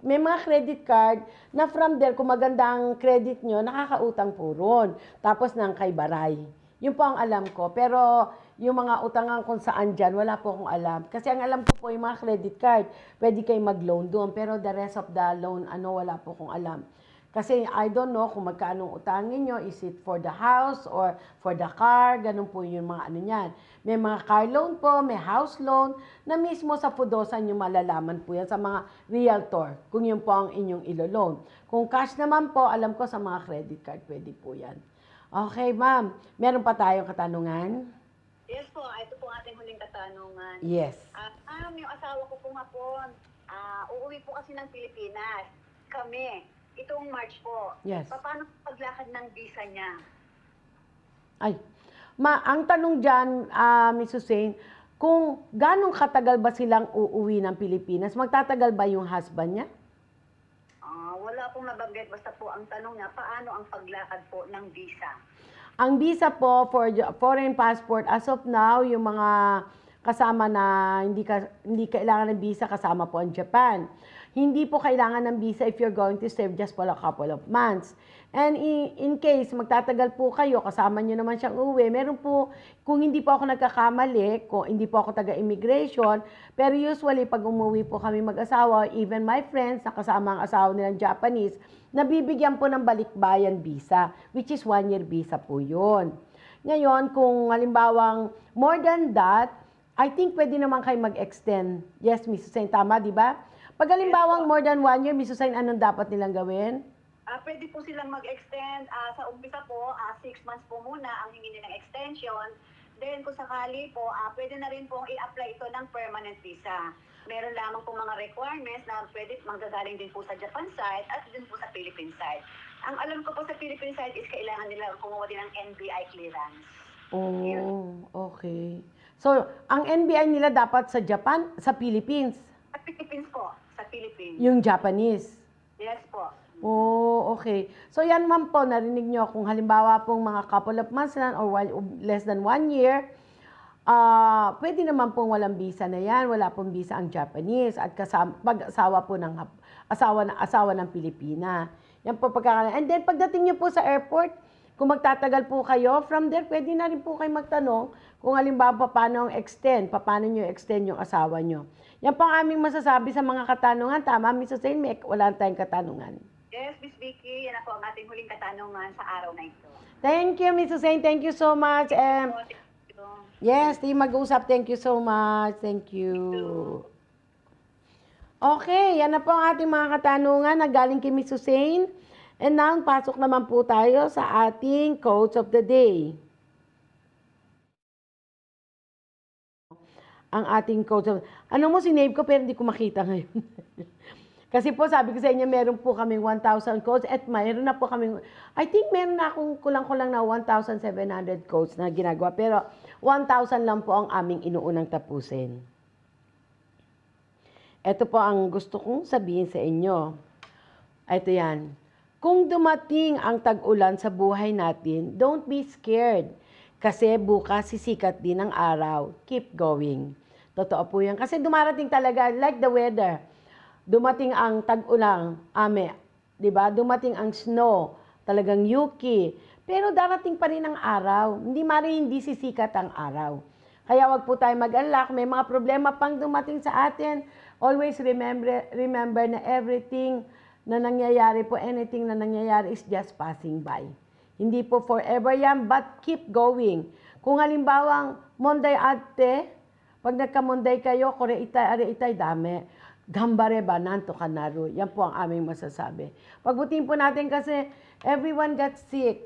may mga credit card na from there kung maganda ang credit nyo, nakakautang po ron. Tapos nang kay baray. Yun po ang alam ko. Pero yung mga utangan kung saan dyan, wala po akong alam. Kasi ang alam ko po yung mga credit card, pwede kayo mag-loan doon. Pero the rest of the loan, wala po akong alam. Kasi I don't know kung magkano utangin nyo. Is it for the house or for the car? Ganun po yung mga niyan. May mga car loan po, may house loan, na mismo sa Fudosa nyo malalaman po yan sa mga realtor, kung yun po ang inyong ilo-loan. Kung cash naman po, alam ko sa mga credit card, pwede po yan. Okay, ma'am. Meron pa tayong katanungan? Yes po, ito po ating huling katanungan. Yes. Yung asawa ko po nga po, uuwi po kasi ng Pilipinas. Kami. Itong March po. Yes. Paano paglakad ng visa niya? Ay, ang tanong dyan, Ms. Hussein, kung ganong katagal ba silang uuwi ng Pilipinas, magtatagal ba yung husband niya? Wala pong nabanggit. Basta po ang tanong niya, paano ang paglakad po ng visa? Ang visa po for foreign passport, as of now, yung mga kasama na hindi kailangan ng visa, kasama po ang Japan. Hindi po kailangan ng visa if you're going to serve just for a couple of months. And in case magtatagal po kayo, kasama nyo naman siyang uwi, meron po, kung hindi po ako nagkakamali, kung hindi po ako taga-immigration, pero usually pag umuwi po kami mag-asawa, even my friends na kasama ang asawa nilang Japanese, nabibigyan po ng balikbayan visa, which is 1-year visa po yun. Ngayon, kung halimbawang more than that, I think pwede naman kayo mag-extend. Yes, Ms. Hussein, tama, di ba? Pag halimbawang more than 1 year, Ms. Hussein, anong dapat nilang gawin? Pwede po silang mag-extend. Sa umpisa po, 6 months po muna ang hingi ng extension. Then kung sakali po, pwede na rin pong i-apply ito ng permanent visa. Meron lamang po mga requirements na pwede manggagaling din po sa Japan side at din po sa Philippine side. Ang alam ko po sa Philippine side is kailangan nila kumuha din ng NBI clearance. Oh, okay. So, ang NBI nila dapat sa Japan, sa Philippines? Sa Philippines po, sa Philippines. Yung Japanese? Yes po. Oh, okay. So, yan man po, narinig nyo, kung halimbawa pong mga couple of months lang or less than 1 year, pwede naman pong walang visa na yan. Wala pong visa ang Japanese at pag-asawa po ng asawa ng Pilipina. Yan po pagkakaroon. And then, pagdating nyo po sa airport, kung magtatagal po kayo, from there, pwede na rin po kayo magtanong kung halimbawa paano paano nyo extend yung asawa nyo. Yan po ang aming masasabi sa mga katanungan. Tama, Ms. Hussein, wala tayong katanungan. Yes, Ms. Vicky, yan po ang ating huling katanungan sa araw na ito. Thank you, Ms. Hussein. Thank you so much. Yes, Team Mag-usap, thank you so much. Thank you. Okay, yan na po ang ating mga katanungan na galing kay Ms. Hussein. And now, pasok naman po tayo sa ating quotes of the day. Ang ating quotes of... Ano mo, sinave ko pero hindi ko makita ngayon. Kasi po, sabi ko sa inyo, meron po kaming 1,000 quotes at mayroon na po kaming... I think meron na akong kulang-kulang na 1,700 quotes na ginagawa. Pero 1,000 lang po ang aming inuunang tapusin. Ito po ang gusto kong sabihin sa inyo. Ito yan. Kung dumating ang tag-ulan sa buhay natin, don't be scared. Kasi bukas sisikat din ang araw. Keep going. Totoo po yan. Kasi dumarating talaga, like the weather. Dumating ang tag-ulan, diba? Dumating ang snow, talagang yuki. Pero darating pa rin ang araw. Hindi sisikat ang araw. Kaya wag po tayo mag-alala. Kung may mga problema pang dumating sa atin, always remember na everything na nangyayari po, anything na nangyayari is just passing by. Hindi po forever yan, but keep going. Kung halimbawang monday ate, pag nagka-monday kayo, kore itay dami, gambare ba, nanto kanaro. Yan po ang aming masasabi. Pagbutin po natin kasi everyone got sick.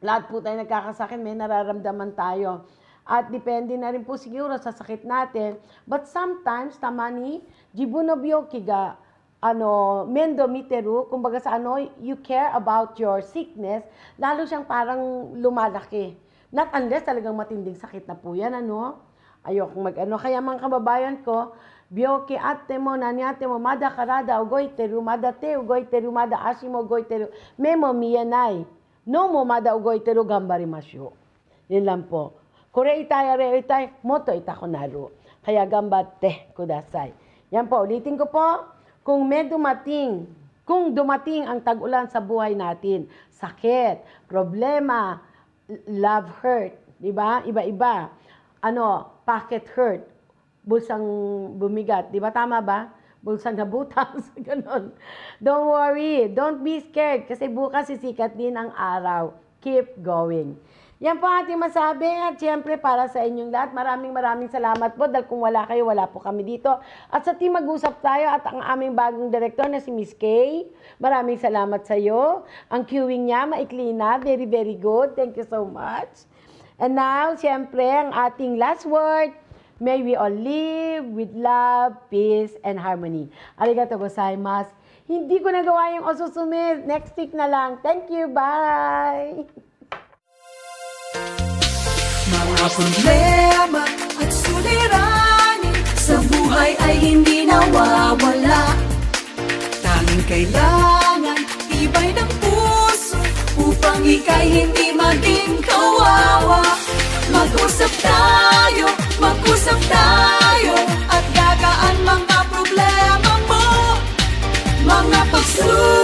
Lahat po tayo nagkakasakit, may nararamdaman tayo. At depende na rin po siguro sa sakit natin. But sometimes, tamani, jibunobyo kiga, mendo miteru, kumbaga sa you care about your sickness, lalo siyang parang lumalaki. Not unless talagang matinding sakit na po yan, Ayokong Kaya mga kababayan ko, byoki ate mo, nani ate mo, mada karada, ugoiteru, mada te, ugoiteru, mada ashimo, ugoiteru, memo miyanay. No mo mada ugoiteru, gambarimasyo. Yun lang po. Kore itay, are itay, moto itakonaru. Kaya gambate kudasay. Yan po, ulitin ko po. Kung dumating ang tag-ulan sa buhay natin, sakit, problema, love hurt, di ba? Iba-iba. Pocket hurt, bulsang bumigat, di ba? Tama ba? Bulsang nabutang, ganon. Don't worry, don't be scared, kasi bukas sisikat din ang araw. Keep going. Yan po ating masabi at siyempre para sa inyong lahat, maraming salamat po dahil kung wala kayo, wala po kami dito. At sa team Mag-usap Tayo at ang aming bagong director na si Miss Kay, maraming salamat sa iyo. Ang queuing niya, maikli na, very good. Thank you so much. And now, siyempre, ang ating last word, may we all live with love, peace, and harmony. Arigatou gozaimasu. Hindi ko nagawa yung osusumi. Next week na lang. Thank you. Bye! Mga problema at suliranin sa buhay ay hindi nawawala. Tanging kailangan tibay ng puso upang ika'y hindi maging kawawa. Mag-usap tayo at gagaan mga problema mo, mga pagsubok.